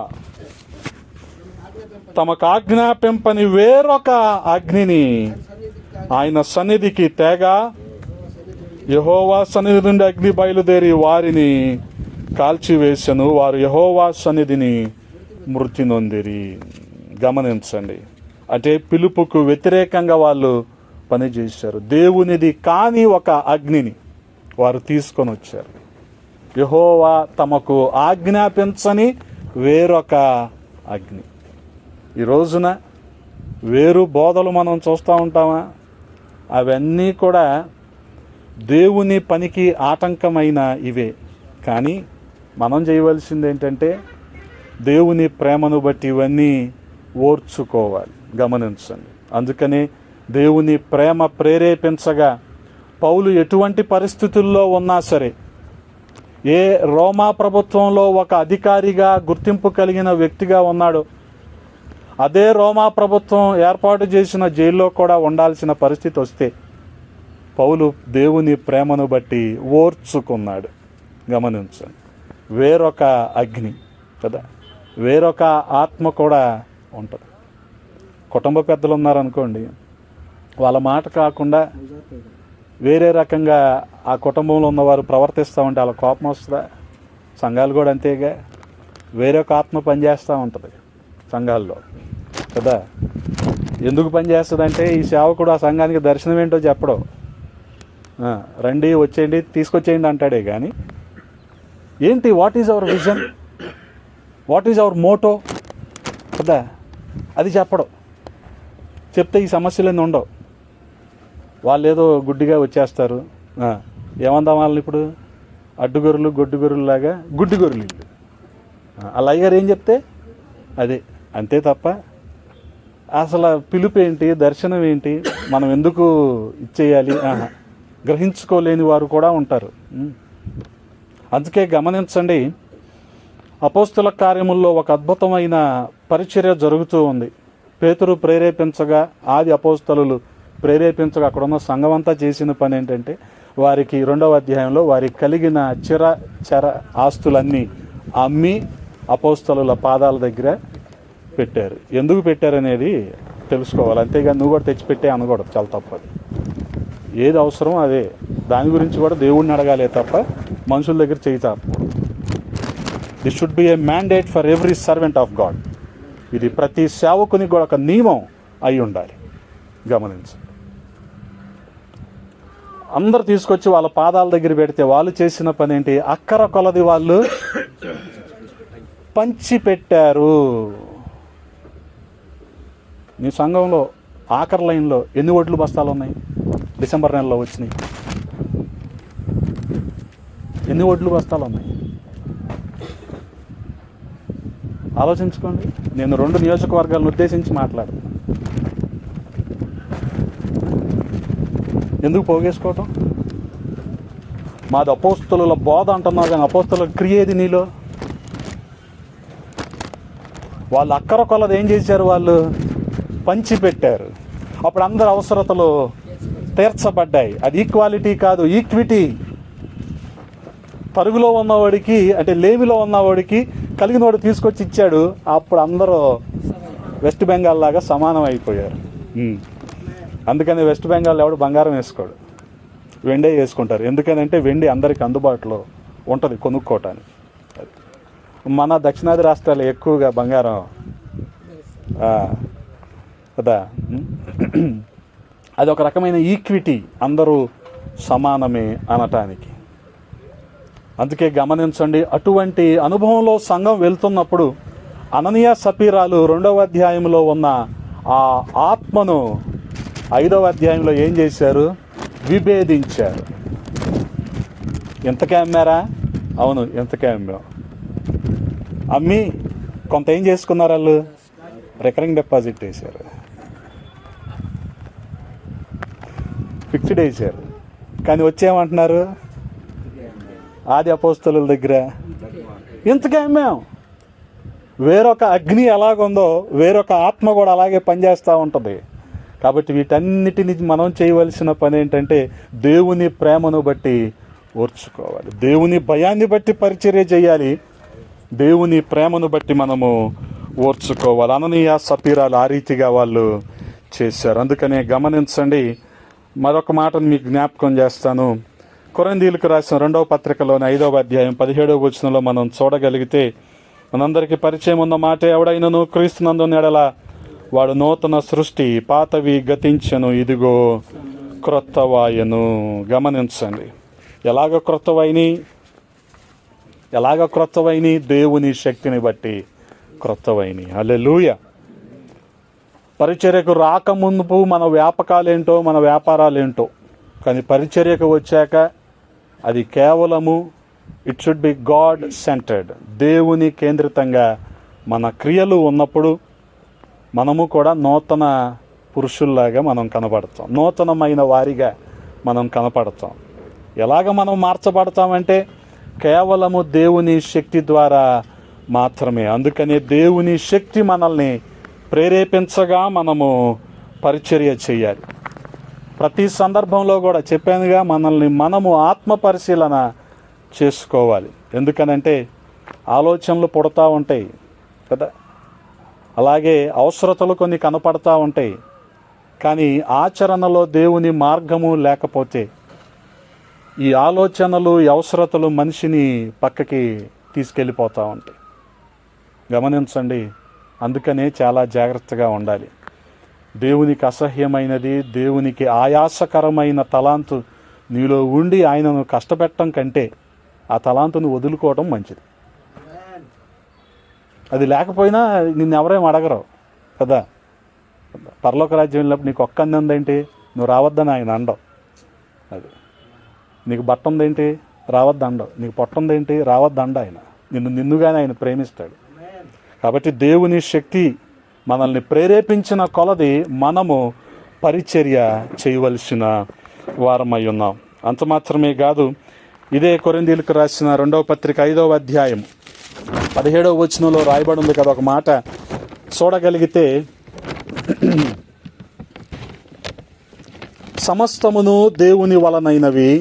తమకు ఆజ్ఞాపింపని వేరొక అగ్నిని ఆయన సన్నిధికి తేగా యెహోవా సన్నిధి నుండి అగ్ని బయలుదేరి వారిని కాల్చివేసెను. వారు యెహోవా సన్నిధిని మృతి నొందిరి. గమనించండి, అంటే పిలుపుకు వ్యతిరేకంగా వాళ్ళు పనిచేశారు. దేవునిది కాని ఒక అగ్నిని వారు తీసుకొని వచ్చారు. యెహోవా తమకు ఆజ్ఞాపించని వేరొక అగ్ని. ఈ రోజున వేరు బోధలు మనం చూస్తూ ఉంటామా? అవన్నీ కూడా దేవుని పనికి ఆటంకమైన ఇవే. కానీ మనం చేయవలసింది ఏంటంటే దేవుని ప్రేమను బట్టి ఇవన్నీ ఓర్చుకోవాలి. గమనించండి, అందుకని దేవుని ప్రేమ ప్రేరేపించగా పౌలు ఎటువంటి పరిస్థితుల్లో ఉన్నా సరే, ఏ రోమా ప్రభుత్వంలో ఒక అధికారిగా గుర్తింపు కలిగిన వ్యక్తిగా ఉన్నాడో అదే రోమా ప్రభుత్వం ఏర్పాటు చేసిన జైల్లో కూడా ఉండాల్సిన పరిస్థితి వస్తే పౌలు దేవుని ప్రేమను బట్టి ఓర్చుకున్నాడు. గమనించండి, వేరొక అగ్ని కదా, వేరొక ఆత్మ కూడా ఉంటుంది. కుటుంబ పెద్దలు ఉన్నారనుకోండి, వాళ్ళ మాట కాకుండా వేరే రకంగా ఆ కుటుంబంలో ఉన్నవారు ప్రవర్తిస్తూ ఉంటే వాళ్ళ కోపం వస్తుందా? సంఘాలు కూడా అంతేగా, వేరొక ఆత్మ పనిచేస్తూ ఉంటుంది సంఘాల్లో కదా. ఎందుకు పనిచేస్తుంది అంటే ఈ సేవకుడు ఆ సంఘానికి దర్శనం ఏంటో చెప్పడం, రండి వచ్చేయండి తీసుకొచ్చేయండి అంటాడే కానీ ఏంటి, what is our vision, what is our motto కదా, అది చెప్పడం. చెప్తే ఈ సమస్యలన్నీ ఉండవు. వాళ్ళు ఏదో గుడ్డిగా వచ్చేస్తారు. ఏమందాం వాళ్ళని ఇప్పుడు? అడ్డుగొర్రెలు గొడ్డు గొర్రెల్లాగా గుడ్డి గొర్రెలు ఇల్లు. ఆ అయ్యగారు ఏం చెప్తే అదే, అంతే తప్ప అసలు పిలుపు ఏంటి, దర్శనం ఏంటి, మనం ఎందుకు ఇచ్చేయాలి గ్రహించుకోలేని వారు కూడా ఉంటారు. అందుకే గమనించండి, అపోస్తుల కార్యముల్లో ఒక అద్భుతమైన పరిచర్య జరుగుతూ ఉంది. పేతురు ప్రేరేపించగా, ఆది అపోస్తలులు ప్రేరేపించగా అక్కడున్న సంఘం అంతా చేసిన పని ఏంటంటే వారికి 2వ అధ్యాయంలో వారికి కలిగిన చర ఆస్తులన్నీ అమ్మి అపోస్తలుల పాదాల దగ్గర పెట్టారు. ఎందుకు పెట్టారనేది తెలుసుకోవాలి. అంతేగాని నువ్వు కూడా తెచ్చిపెట్టే అనకూడదు, చాలా తప్పదు. ఏది అవసరం అదే, దాని గురించి కూడా దేవుడిని అడగాలే తప్ప మనుషుల దగ్గర చేయి తాపకూడదు. This should be a mandate for every servant of God. ఇది ప్రతి సేవకునికి కూడా ఒక నియమం అయి ఉండాలి. గమనించండి, అందరు తీసుకొచ్చి వాళ్ళ పాదాల దగ్గర పెడితే వాళ్ళు చేసిన పని ఏంటి? అక్కర కొలది వాళ్ళు పంచి పెట్టారు. నీ సంఘంలో ఆఖరి లైన్లో ఎన్ని ఒడ్లు బస్తాలు ఉన్నాయి? డిసెంబర్ నెలలో వచ్చినాయి. ఎన్ని ఒడ్లు బస్తాలు ఉన్నాయి? ఆలోచించుకోండి. నేను 2 నియోజకవర్గాలను ఉద్దేశించి మాట్లాడుతున్నాను. ఎందుకు పోగేసుకోవటం? మాది అపోస్తలుల బోధ అంటున్నావు కానీ అపోస్తలుల క్రియ ఏది నీలో? వాళ్ళు అక్కర కొలది ఏం చేశారు? వాళ్ళు పంచి పెట్టారు. అప్పుడు అందరి అవసరతలు తీర్చబడ్డాయి. అది ఈక్వాలిటీ కాదు, ఈక్విటీ. పరుగులో ఉన్నవాడికి అంటే లేమిలో ఉన్నవాడికి కలిగినవాడు తీసుకొచ్చి ఇచ్చాడు. అప్పుడు అందరూ వెస్ట్ బెంగాల్ లాగా సమానం అయిపోయారు. అందుకని వెస్ట్ బెంగాల్ ఎవడు బంగారం వేసుకోడు, వెండే వేసుకుంటారు. ఎందుకనంటే వెండి అందరికి అందుబాటులో ఉంటుంది కొనుక్కోవటానికి. మన దక్షిణాది రాష్ట్రాలు ఎక్కువగా బంగారం కదా. అది ఒక రకమైన ఈక్విటీ, అందరూ సమానమే అనటానికి. అందుకే గమనించండి, అటువంటి అనుభవంలో సంఘం వెళ్తున్నప్పుడు అననీయ సపీరాలు 2వ అధ్యాయంలో ఉన్న ఆ ఆత్మను 5వ అధ్యాయంలో ఏం చేశారు? విభేదించారు. ఎంతకే అమ్మారా? అవును, ఎంతకే అమ్మాం. అమ్మి కొంత ఏం చేసుకున్నారు? వాళ్ళు రికరింగ్ డిపాజిట్ వేశారు, ఫిక్స్డ్ వేశారు. కానీ వచ్చేమంటున్నారు? ఆది అపోస్తలుల దగ్గర ఇంతకే అమ్మాం. వేరొక అగ్ని ఎలాగుందో వేరొక ఆత్మ కూడా అలాగే పనిచేస్తూ ఉంటుంది. కాబట్టి వీటన్నిటిని మనం చేయవలసిన పని ఏంటంటే దేవుని ప్రేమను బట్టి ఓర్చుకోవాలి, దేవుని భయాన్ని బట్టి పరిచర్య చేయాలి, దేవుని ప్రేమను బట్టి మనము ఓర్చుకోవాలి. అననీయ సపీరాలు ఆ రీతిగా వాళ్ళు చేశారు. అందుకనే గమనించండి. మరొక మాటను మీకు జ్ఞాపకం చేస్తాను. కొరింథీయులకు రాసిన 2వ పత్రికలోని 5వ అధ్యాయం 17వ వచనంలో మనం చూడగలిగితే, మనందరికీ పరిచయం ఉన్న మాటే, ఎవడైనను క్రీస్తునందున్న ఎడల వాడు నూతన సృష్టి, పాతవి గతించెను, ఇదిగో క్రొత్తవాయను. గమనించండి, ఎలాగ క్రొత్తవైని? దేవుని శక్తిని బట్టి క్రొత్తవైని. హల్లెలూయా. పరిచర్యకు రాకముందు మన వ్యాపకాలేంటో, మన వ్యాపారాలేంటో, కానీ పరిచర్యకు వచ్చాక అది కేవలము it should be God centred, దేవుని కేంద్రితంగా మన క్రియలు ఉన్నప్పుడు మనము కూడా నూతన పురుషుల్లాగా మనం కనపడతాం, నూతనమైన వారిగా మనం కనపడతాం. ఎలాగ మనం మార్చబడతామంటే కేవలము దేవుని శక్తి ద్వారా మాత్రమే. అందుకనే దేవుని శక్తి మనల్ని ప్రేరేపించగా మనము పరిచర్య చేయాలి. ప్రతి సందర్భంలో కూడా చెప్పానుగా, మనము ఆత్మ పరిశీలన చేసుకోవాలి. ఎందుకనంటే ఆలోచనలు పుడతా ఉంటాయి కదా, అలాగే అవసరతలు కొన్ని కనపడతా ఉంటాయి. కానీ ఆచరణలో దేవుని మార్గము లేకపోతే ఈ ఆలోచనలు, ఈ అవసరతలు మనిషిని పక్కకి తీసుకెళ్ళిపోతూ ఉంటాయి. గమనించండి. అందుకనే చాలా జాగ్రత్తగా ఉండాలి. దేవునికి అసహ్యమైనది, దేవునికి ఆయాసకరమైన తలాంతు నీలో ఉండి ఆయనను కష్టపెట్టడం కంటే ఆ తలాంతును వదులుకోవడం మంచిది. అది లేకపోయినా నిన్ను ఎవరేం అడగరు కదా. పరలోక రాజ్యం వెళ్ళినప్పుడు నీకు ఒక్క అన్ని ఉందేంటి, నువ్వు రావద్దని ఆయన అండవు. అది నీకు బట్ట ఉందేంటి, రావద్దు అండవు. నీకు పొట్ట ఉందేంటి, రావద్దు అండ. ఆయన నిన్నుగానే ఆయన ప్రేమిస్తాడు. కాబట్టి దేవుని శక్తి మనల్ని ప్రేరేపించిన కొలది మనము పరిచర్య చేయవలసిన వారమై ఉన్నాం. అంత మాత్రమే కాదు, ఇదే కొరింథీయులకు రాసిన 2వ పత్రిక 5వ అధ్యాయం 17వ వచనంలో రాయబడి ఉంది కదా ఒక మాట. చూడగలిగితే, సమస్తమును దేవుని వలనైనవి,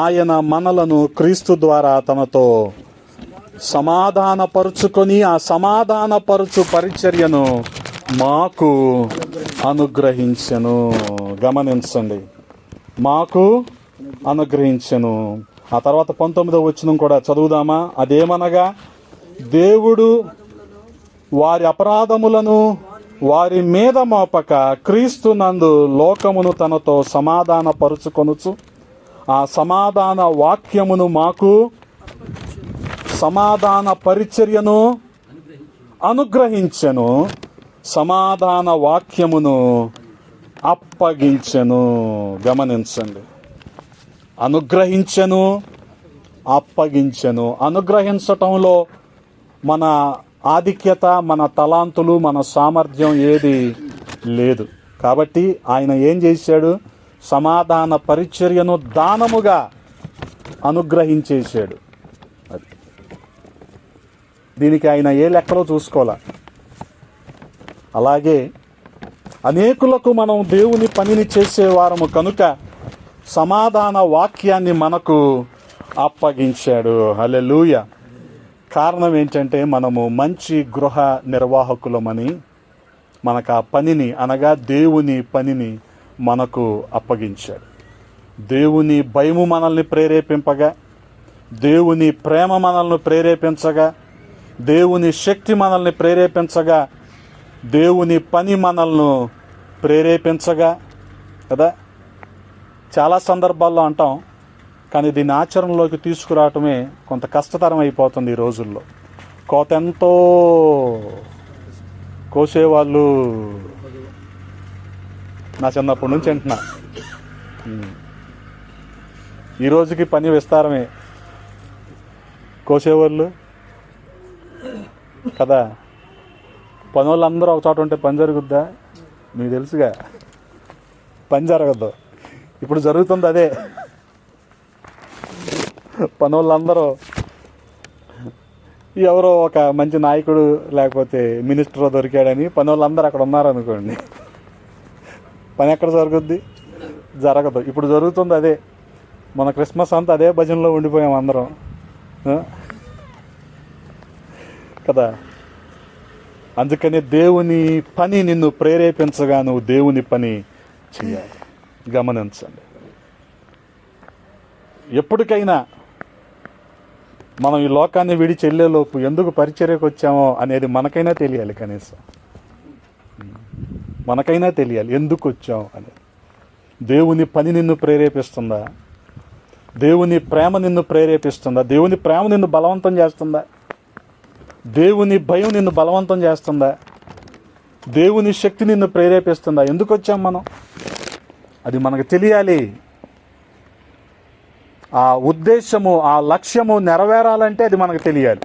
ఆయన మనలను క్రీస్తు ద్వారా తనతో సమాధానపరుచుకొని ఆ సమాధానపరుచు పరిచర్యను మాకు అనుగ్రహించెను. గమనించండి, మాకు అనుగ్రహించెను. ఆ తర్వాత 19వ వచనం కూడా చదువుదామా. అదేమనగా, దేవుడు వారి అపరాధములను వారి మీద మోపక క్రీస్తునందు లోకమును తనతో సమాధానపరుచుకొనుచు ఆ సమాధాన వాక్యమును మాకు, సమాధాన పరిచర్యను అనుగ్రహించెను, సమాధాన వాక్యమును అప్పగించెను. గమనించండి, అనుగ్రహించెను, అప్పగించెను. అనుగ్రహించటంలో మన ఆధిక్యత, మన తలాంతులు, మన సామర్థ్యం ఏది లేదు. కాబట్టి ఆయన ఏం చేశాడు? సమాధాన పరిచర్యను దానముగా అనుగ్రహించేశాడు. అది దీనికి ఆయన ఏ లెక్కలో చూసుకోవాల. అలాగే అనేకులకు మనం దేవుని పనిని చేసేవారము కనుక సమాధాన వాక్యాన్ని మనకు అప్పగించాడు. హల్లెలూయా. కారణం ఏంటంటే మనము మంచి గృహ నిర్వాహకులమని, మనకు ఆ పనిని అనగా దేవుని పనిని మనకు అప్పగించాడు. దేవుని భయము మనల్ని ప్రేరేపింపగా, దేవుని ప్రేమ మనల్ని ప్రేరేపించగా, దేవుని శక్తి మనల్ని ప్రేరేపించగా, దేవుని పని మనల్ని ప్రేరేపించగా కదా. చాలా సందర్భాల్లో అంటాం, కానీ దీన్ని ఆచరణలోకి తీసుకురావటమే కొంత కష్టతరం అయిపోతుంది ఈ రోజుల్లో. కోత ఎంతో కోసేవాళ్ళు నా చిన్నప్పటి నుంచి అంటున్నా. ఈ రోజుకి పని విస్తారమే. కోసేవాళ్ళు కదా, పని వాళ్ళందరూ ఒక చోట ఉంటే పని జరుగుద్దా? మీకు తెలుసుగా, పని జరగద్దు. ఇప్పుడు జరుగుతుంది అదే. పని వాళ్ళందరూ ఎవరో ఒక మంచి నాయకుడు లేకపోతే మినిస్టర్ దొరికాడని పని వాళ్ళందరూ అక్కడ ఉన్నారనుకోండి, పని ఎక్కడ జరుగుద్ది? జరగదు. ఇప్పుడు జరుగుతుంది అదే. మన క్రిస్మస్ అంతా అదే భజనలో ఉండిపోయాం అందరం కదా. అందుకని దేవుని పని నిన్ను ప్రేరేపించగా నువ్వు దేవుని పని చేయాలి. గమనించండి, ఎప్పటికైనా మనం ఈ లోకాన్ని విడిచి వెళ్ళేలోపు ఎందుకు పరిచర్యకు వచ్చామో అనేది మనకైనా తెలియాలి. కనీసం మనకైనా తెలియాలి ఎందుకు వచ్చాం అనేది. దేవుని పని నిన్ను ప్రేరేపిస్తుందా? దేవుని ప్రేమ నిన్ను ప్రేరేపిస్తుందా? దేవుని ప్రేమ నిన్ను బలవంతం చేస్తుందా? దేవుని భయం నిన్ను బలవంతం చేస్తుందా? దేవుని శక్తి నిన్ను ప్రేరేపిస్తుందా? ఎందుకు వచ్చాం మనం? అది మనకు తెలియాలి. ఆ ఉద్దేశము, ఆ లక్ష్యము నెరవేరాలంటే అది మనకు తెలియాలి.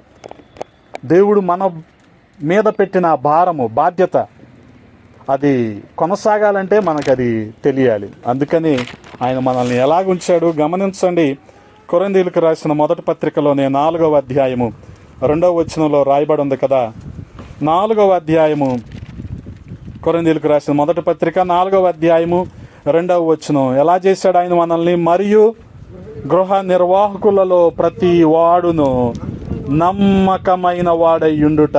దేవుడు మన మీద పెట్టిన భారము, బాధ్యత అది కొనసాగాలంటే మనకు అది తెలియాలి. అందుకని ఆయన మనల్ని ఎలాగుంచాడు గమనించండి. కొరింథీయులకు రాసిన మొదటి పత్రికలోనే 4వ అధ్యాయము 2వ వచనంలో రాయబడి ఉంది కదా. 4వ అధ్యాయము, కొరింథీయులకు రాసిన మొదటి పత్రిక 4వ అధ్యాయము 2వ వచనం ఎలా చేశాడు ఆయన మనల్ని? మరియు గృహ నిర్వాహకులలో ప్రతి వాడును నమ్మకమైన వాడయ్యుండుట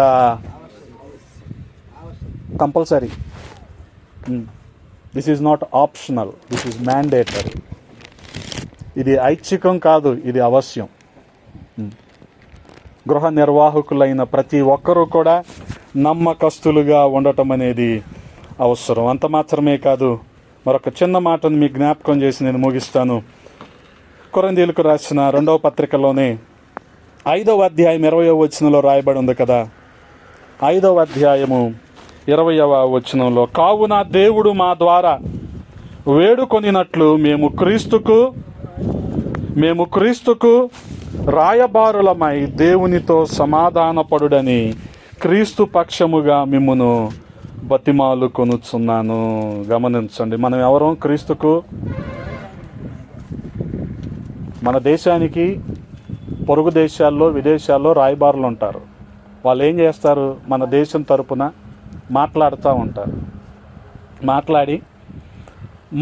compulsory. This is not optional, this is mandatory. ఇది ఐచ్ఛికం కాదు, ఇది అవశ్యం. గృహ నిర్వాహకులైన ప్రతి ఒక్కరూ కూడా నమ్మకస్తులుగా ఉండటం అనేది అవసరం. అంత మాత్రమే కాదు, మరొక చిన్న మాటను మీకు జ్ఞాపకం చేసి నేను ముగిస్తాను. కొరింథీయులకు రాసిన 2వ పత్రికలోనే 5వ అధ్యాయం 20వ వచనంలో రాయబడి ఉంది కదా. 5వ అధ్యాయము 20వ వచనంలో, కావున దేవుడు మా ద్వారా వేడుకొనినట్లు మేము క్రీస్తుకు రాయబారులమై దేవునితో సమాధానపడుడని క్రీస్తు పక్షముగా మిమ్మును బతిమాలు కొనుచున్నాను. గమనించండి, మనం ఎవరం? క్రీస్తుకు, మన దేశానికి పొరుగు దేశాల్లో, విదేశాల్లో రాయబారులు ఉంటారు. వాళ్ళు ఏం చేస్తారు? మన దేశం తరపున మాట్లాడుతూ ఉంటారు. మాట్లాడి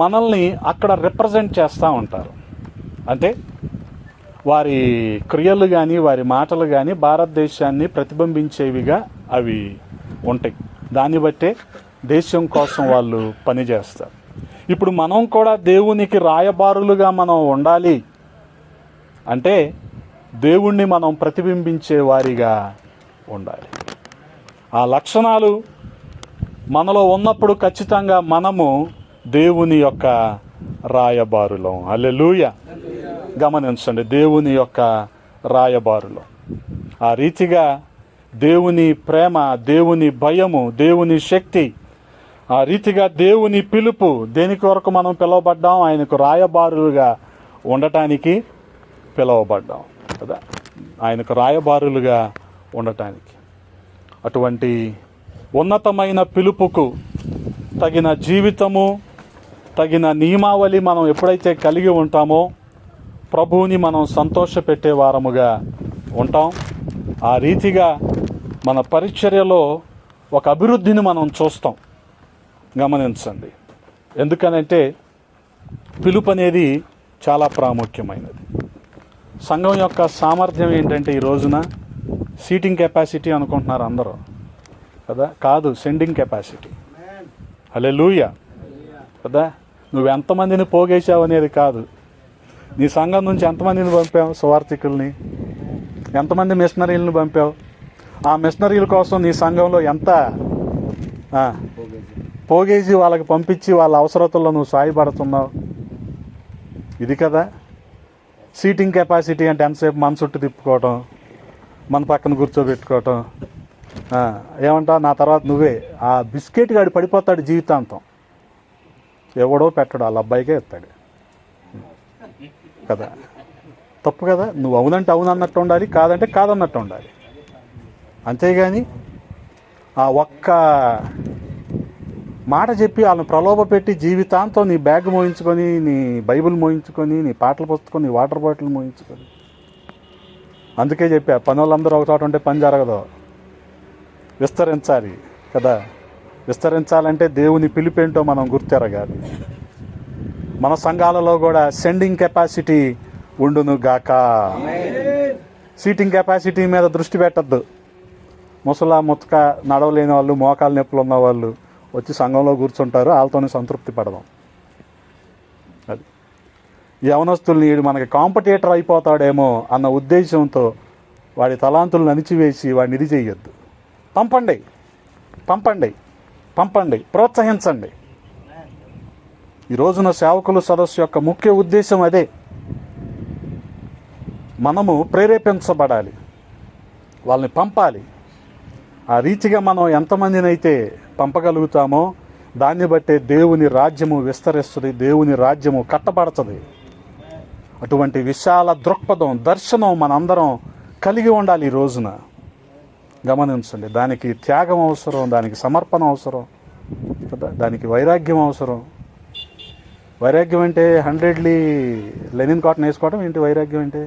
మనల్ని అక్కడ రిప్రజెంట్ చేస్తూ ఉంటారు. అంటే వారి క్రియలు కానీ వారి మాటలు కానీ భారతదేశాన్ని ప్రతిబింబించేవిగా అవి ఉంటాయి. దాన్ని బట్టే దేశం కోసం వాళ్ళు పనిచేస్తారు. ఇప్పుడు మనం కూడా దేవునికి రాయబారులుగా మనం ఉండాలి అంటే దేవుణ్ణి మనం ప్రతిబింబించే వారిగా ఉండాలి. ఆ లక్షణాలు మనలో ఉన్నప్పుడు ఖచ్చితంగా మనము దేవుని యొక్క రాయబారులం. హల్లెలూయా. గమనించండి, దేవుని యొక్క రాయబారులం. ఆ రీతిగా దేవుని ప్రేమ, దేవుని భయము, దేవుని శక్తి, ఆ రీతిగా దేవుని పిలుపు, దేని కొరకు మనం పిలువబడ్డాం? ఆయనకు రాయబారులుగా ఉండటానికి పిలువబడ్డాం కదా. ఆయనకు రాయబారులుగా ఉండటానికి. అటువంటి ఉన్నతమైన పిలుపుకు తగిన జీవితము, తగిన నియమావళి మనం ఎప్పుడైతే కలిగి ఉంటామో ప్రభువుని మనం సంతోషపెట్టే వారముగా ఉంటాం. ఆ రీతిగా మన పరిచర్యలో ఒక అభివృద్ధిని మనం చూస్తాం. గమనించండి, ఎందుకనంటే పిలుపు అనేది చాలా ప్రాముఖ్యమైనది. సంఘం యొక్క సామర్థ్యం ఏంటంటే ఈ రోజున సీటింగ్ కెపాసిటీ అనుకుంటున్నారు అందరూ కదా. కాదు, సెండింగ్ కెపాసిటీ. హల్లెలూయా కదా. నువ్వు ఎంతమందిని పోగేశావు అనేది కాదు. నీ సంఘం నుంచి ఎంతమందిని పంపావు? సువార్థికుల్ని. ఎంతమంది మిషనరీలను పంపావు? ఆ మిషనరీల కోసం నీ సంఘంలో ఎంత పోగేసి వాళ్ళకి పంపించి వాళ్ళ అవసరతల్లో నువ్వు సాయపడుతున్నావు? ఇది కదా సీటింగ్ కెపాసిటీ అంటే. ఎంతసేపు మన చుట్టూ తిప్పుకోవటం, మన పక్కన కూర్చోబెట్టుకోవటం. ఏమంటావు? నా తర్వాత నువ్వే. ఆ బిస్కెట్ గాడి పడిపోతాడు జీవితాంతం. ఎవడో పెట్టడు, వాళ్ళ అబ్బాయికే ఎత్తాడు కదా. తప్పు కదా. నువ్వు అవునంటే అవును అన్నట్టు ఉండాలి, కాదంటే కాదన్నట్టు ఉండాలి. అంతేగాని ఆ ఒక్క మాట చెప్పి వాళ్ళని ప్రలోభ పెట్టి జీవితాంతం నీ బ్యాగ్ మోయించుకొని, నీ బైబిల్ మోయించుకొని, నీ పాటల పుస్తకం, నీ వాటర్ బాటిల్ మోయించుకొని. అందుకే చెప్పా, పని వాళ్ళందరూ ఒక చోట ఉంటే పని జరగదు. విస్తరించాలి కదా. విస్తరించాలంటే దేవుని పిలిపేంటో మనం గుర్తెరగాలి. మన సంఘాలలో కూడా సెండింగ్ కెపాసిటీ ఉండును గాక. సీటింగ్ కెపాసిటీ మీద దృష్టి పెట్టద్దు. ముసలా ముతక నడవలేని వాళ్ళు, మోకాలు నొప్పులు ఉన్న వాళ్ళు వచ్చి సంఘంలో కూర్చుంటారు. వాళ్ళతోనే సంతృప్తి పడదాం. అది యవనస్తుల్ని వీడు మనకి కాంపిటేటర్ అయిపోతాడేమో అన్న ఉద్దేశంతో వాడి తలాంతులను అణిచివేసి వాడిని ఇది చెయ్యొద్దు. పంపండి, పంపండి, పంపండి, ప్రోత్సహించండి. ఈ రోజున సేవకుల సదస్సు యొక్క ముఖ్య ఉద్దేశం అదే. మనము ప్రేరేపించబడాలి, వాళ్ళని పంపాలి. ఆ రీతిగా మనం ఎంతమందినైతే పంపగలుగుతామో దాన్ని బట్టే దేవుని రాజ్యము విస్తరిస్తుంది, దేవుని రాజ్యము కట్టబడుతుంది. అటువంటి విశాల దృక్పథం, దర్శనం మనందరం కలిగి ఉండాలి. ఈ రోజున గమనించండి, దానికి త్యాగం అవసరం, దానికి సమర్పణ అవసరం కదా, దానికి వైరాగ్యం అవసరం. వైరాగ్యం అంటే 100 లెనిన్ కాటన్ వేసుకోవడం ఏంటి? వైరాగ్యం అంటే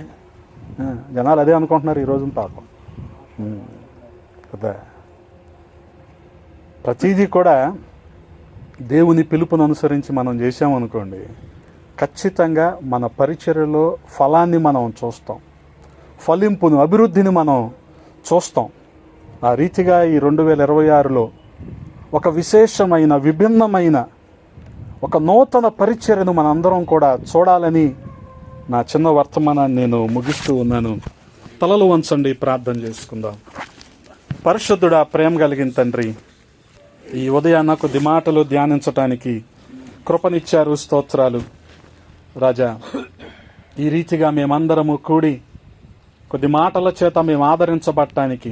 జనాలు అదే అనుకుంటున్నారు ఈ రోజున పాపం కదా. ప్రతిదీ కూడా దేవుని పిలుపును అనుసరించి మనం చేసామనుకోండి, ఖచ్చితంగా మన పరిచర్యలో ఫలాన్ని మనం చూస్తాం, ఫలింపును, అభివృద్ధిని మనం చూస్తాం. ఆ రీతిగా ఈ 2026లో ఒక విశేషమైన, విభిన్నమైన, ఒక నూతన పరిచర్యను మనందరం కూడా చూడాలని నా చిన్న వర్తమానాన్ని నేను ముగిస్తూ ఉన్నాను. తలలు వంచండి, ప్రార్థన చేసుకుందాం. పరిశుద్ధుడా, ప్రేమ కలిగిన తండ్రి, ఈ ఉదయాన్న కొద్ది మాటలు ధ్యానించటానికి కృపనిచ్చారు. స్తోత్రాలు రాజా. ఈ రీతిగా మేమందరము కూడి కొద్ది మాటల చేత మేము ఆదరించబడటానికి,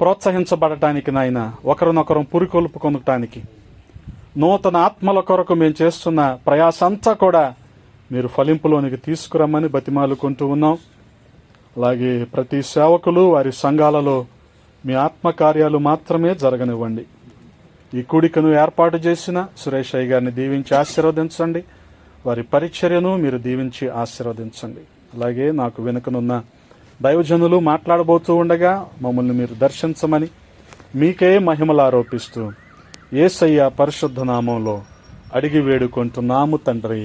ప్రోత్సహించబడటానికి, నాయన ఒకరినొకరం పురికొల్పుకొనటానికి, నూతన ఆత్మల కొరకు మేము చేస్తున్న ప్రయాస అంతా కూడా మీరు ఫలింపులోనికి తీసుకురమ్మని బతిమాలుకుంటూ ఉన్నాం. అలాగే ప్రతి సేవకులు వారి సంఘాలలో మీ ఆత్మకార్యాలు మాత్రమే జరగనివ్వండి. ఈ కూడికను ఏర్పాటు చేసిన సురేష్ అయ్య గారిని దీవించి ఆశీర్వదించండి. వారి పరిచర్యను మీరు దీవించి ఆశీర్వదించండి. అలాగే నాకు వెనుకనున్న దైవజనులు మాట్లాడబోతూ ఉండగా మమ్మల్ని మీరు దర్శించమని మీకే మహిమలు ఆరోపిస్తూ యేసయ్య పరిశుద్ధ నామంలో అడిగి వేడుకుంటున్నాము తండ్రి.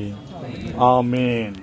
ఆమేన్.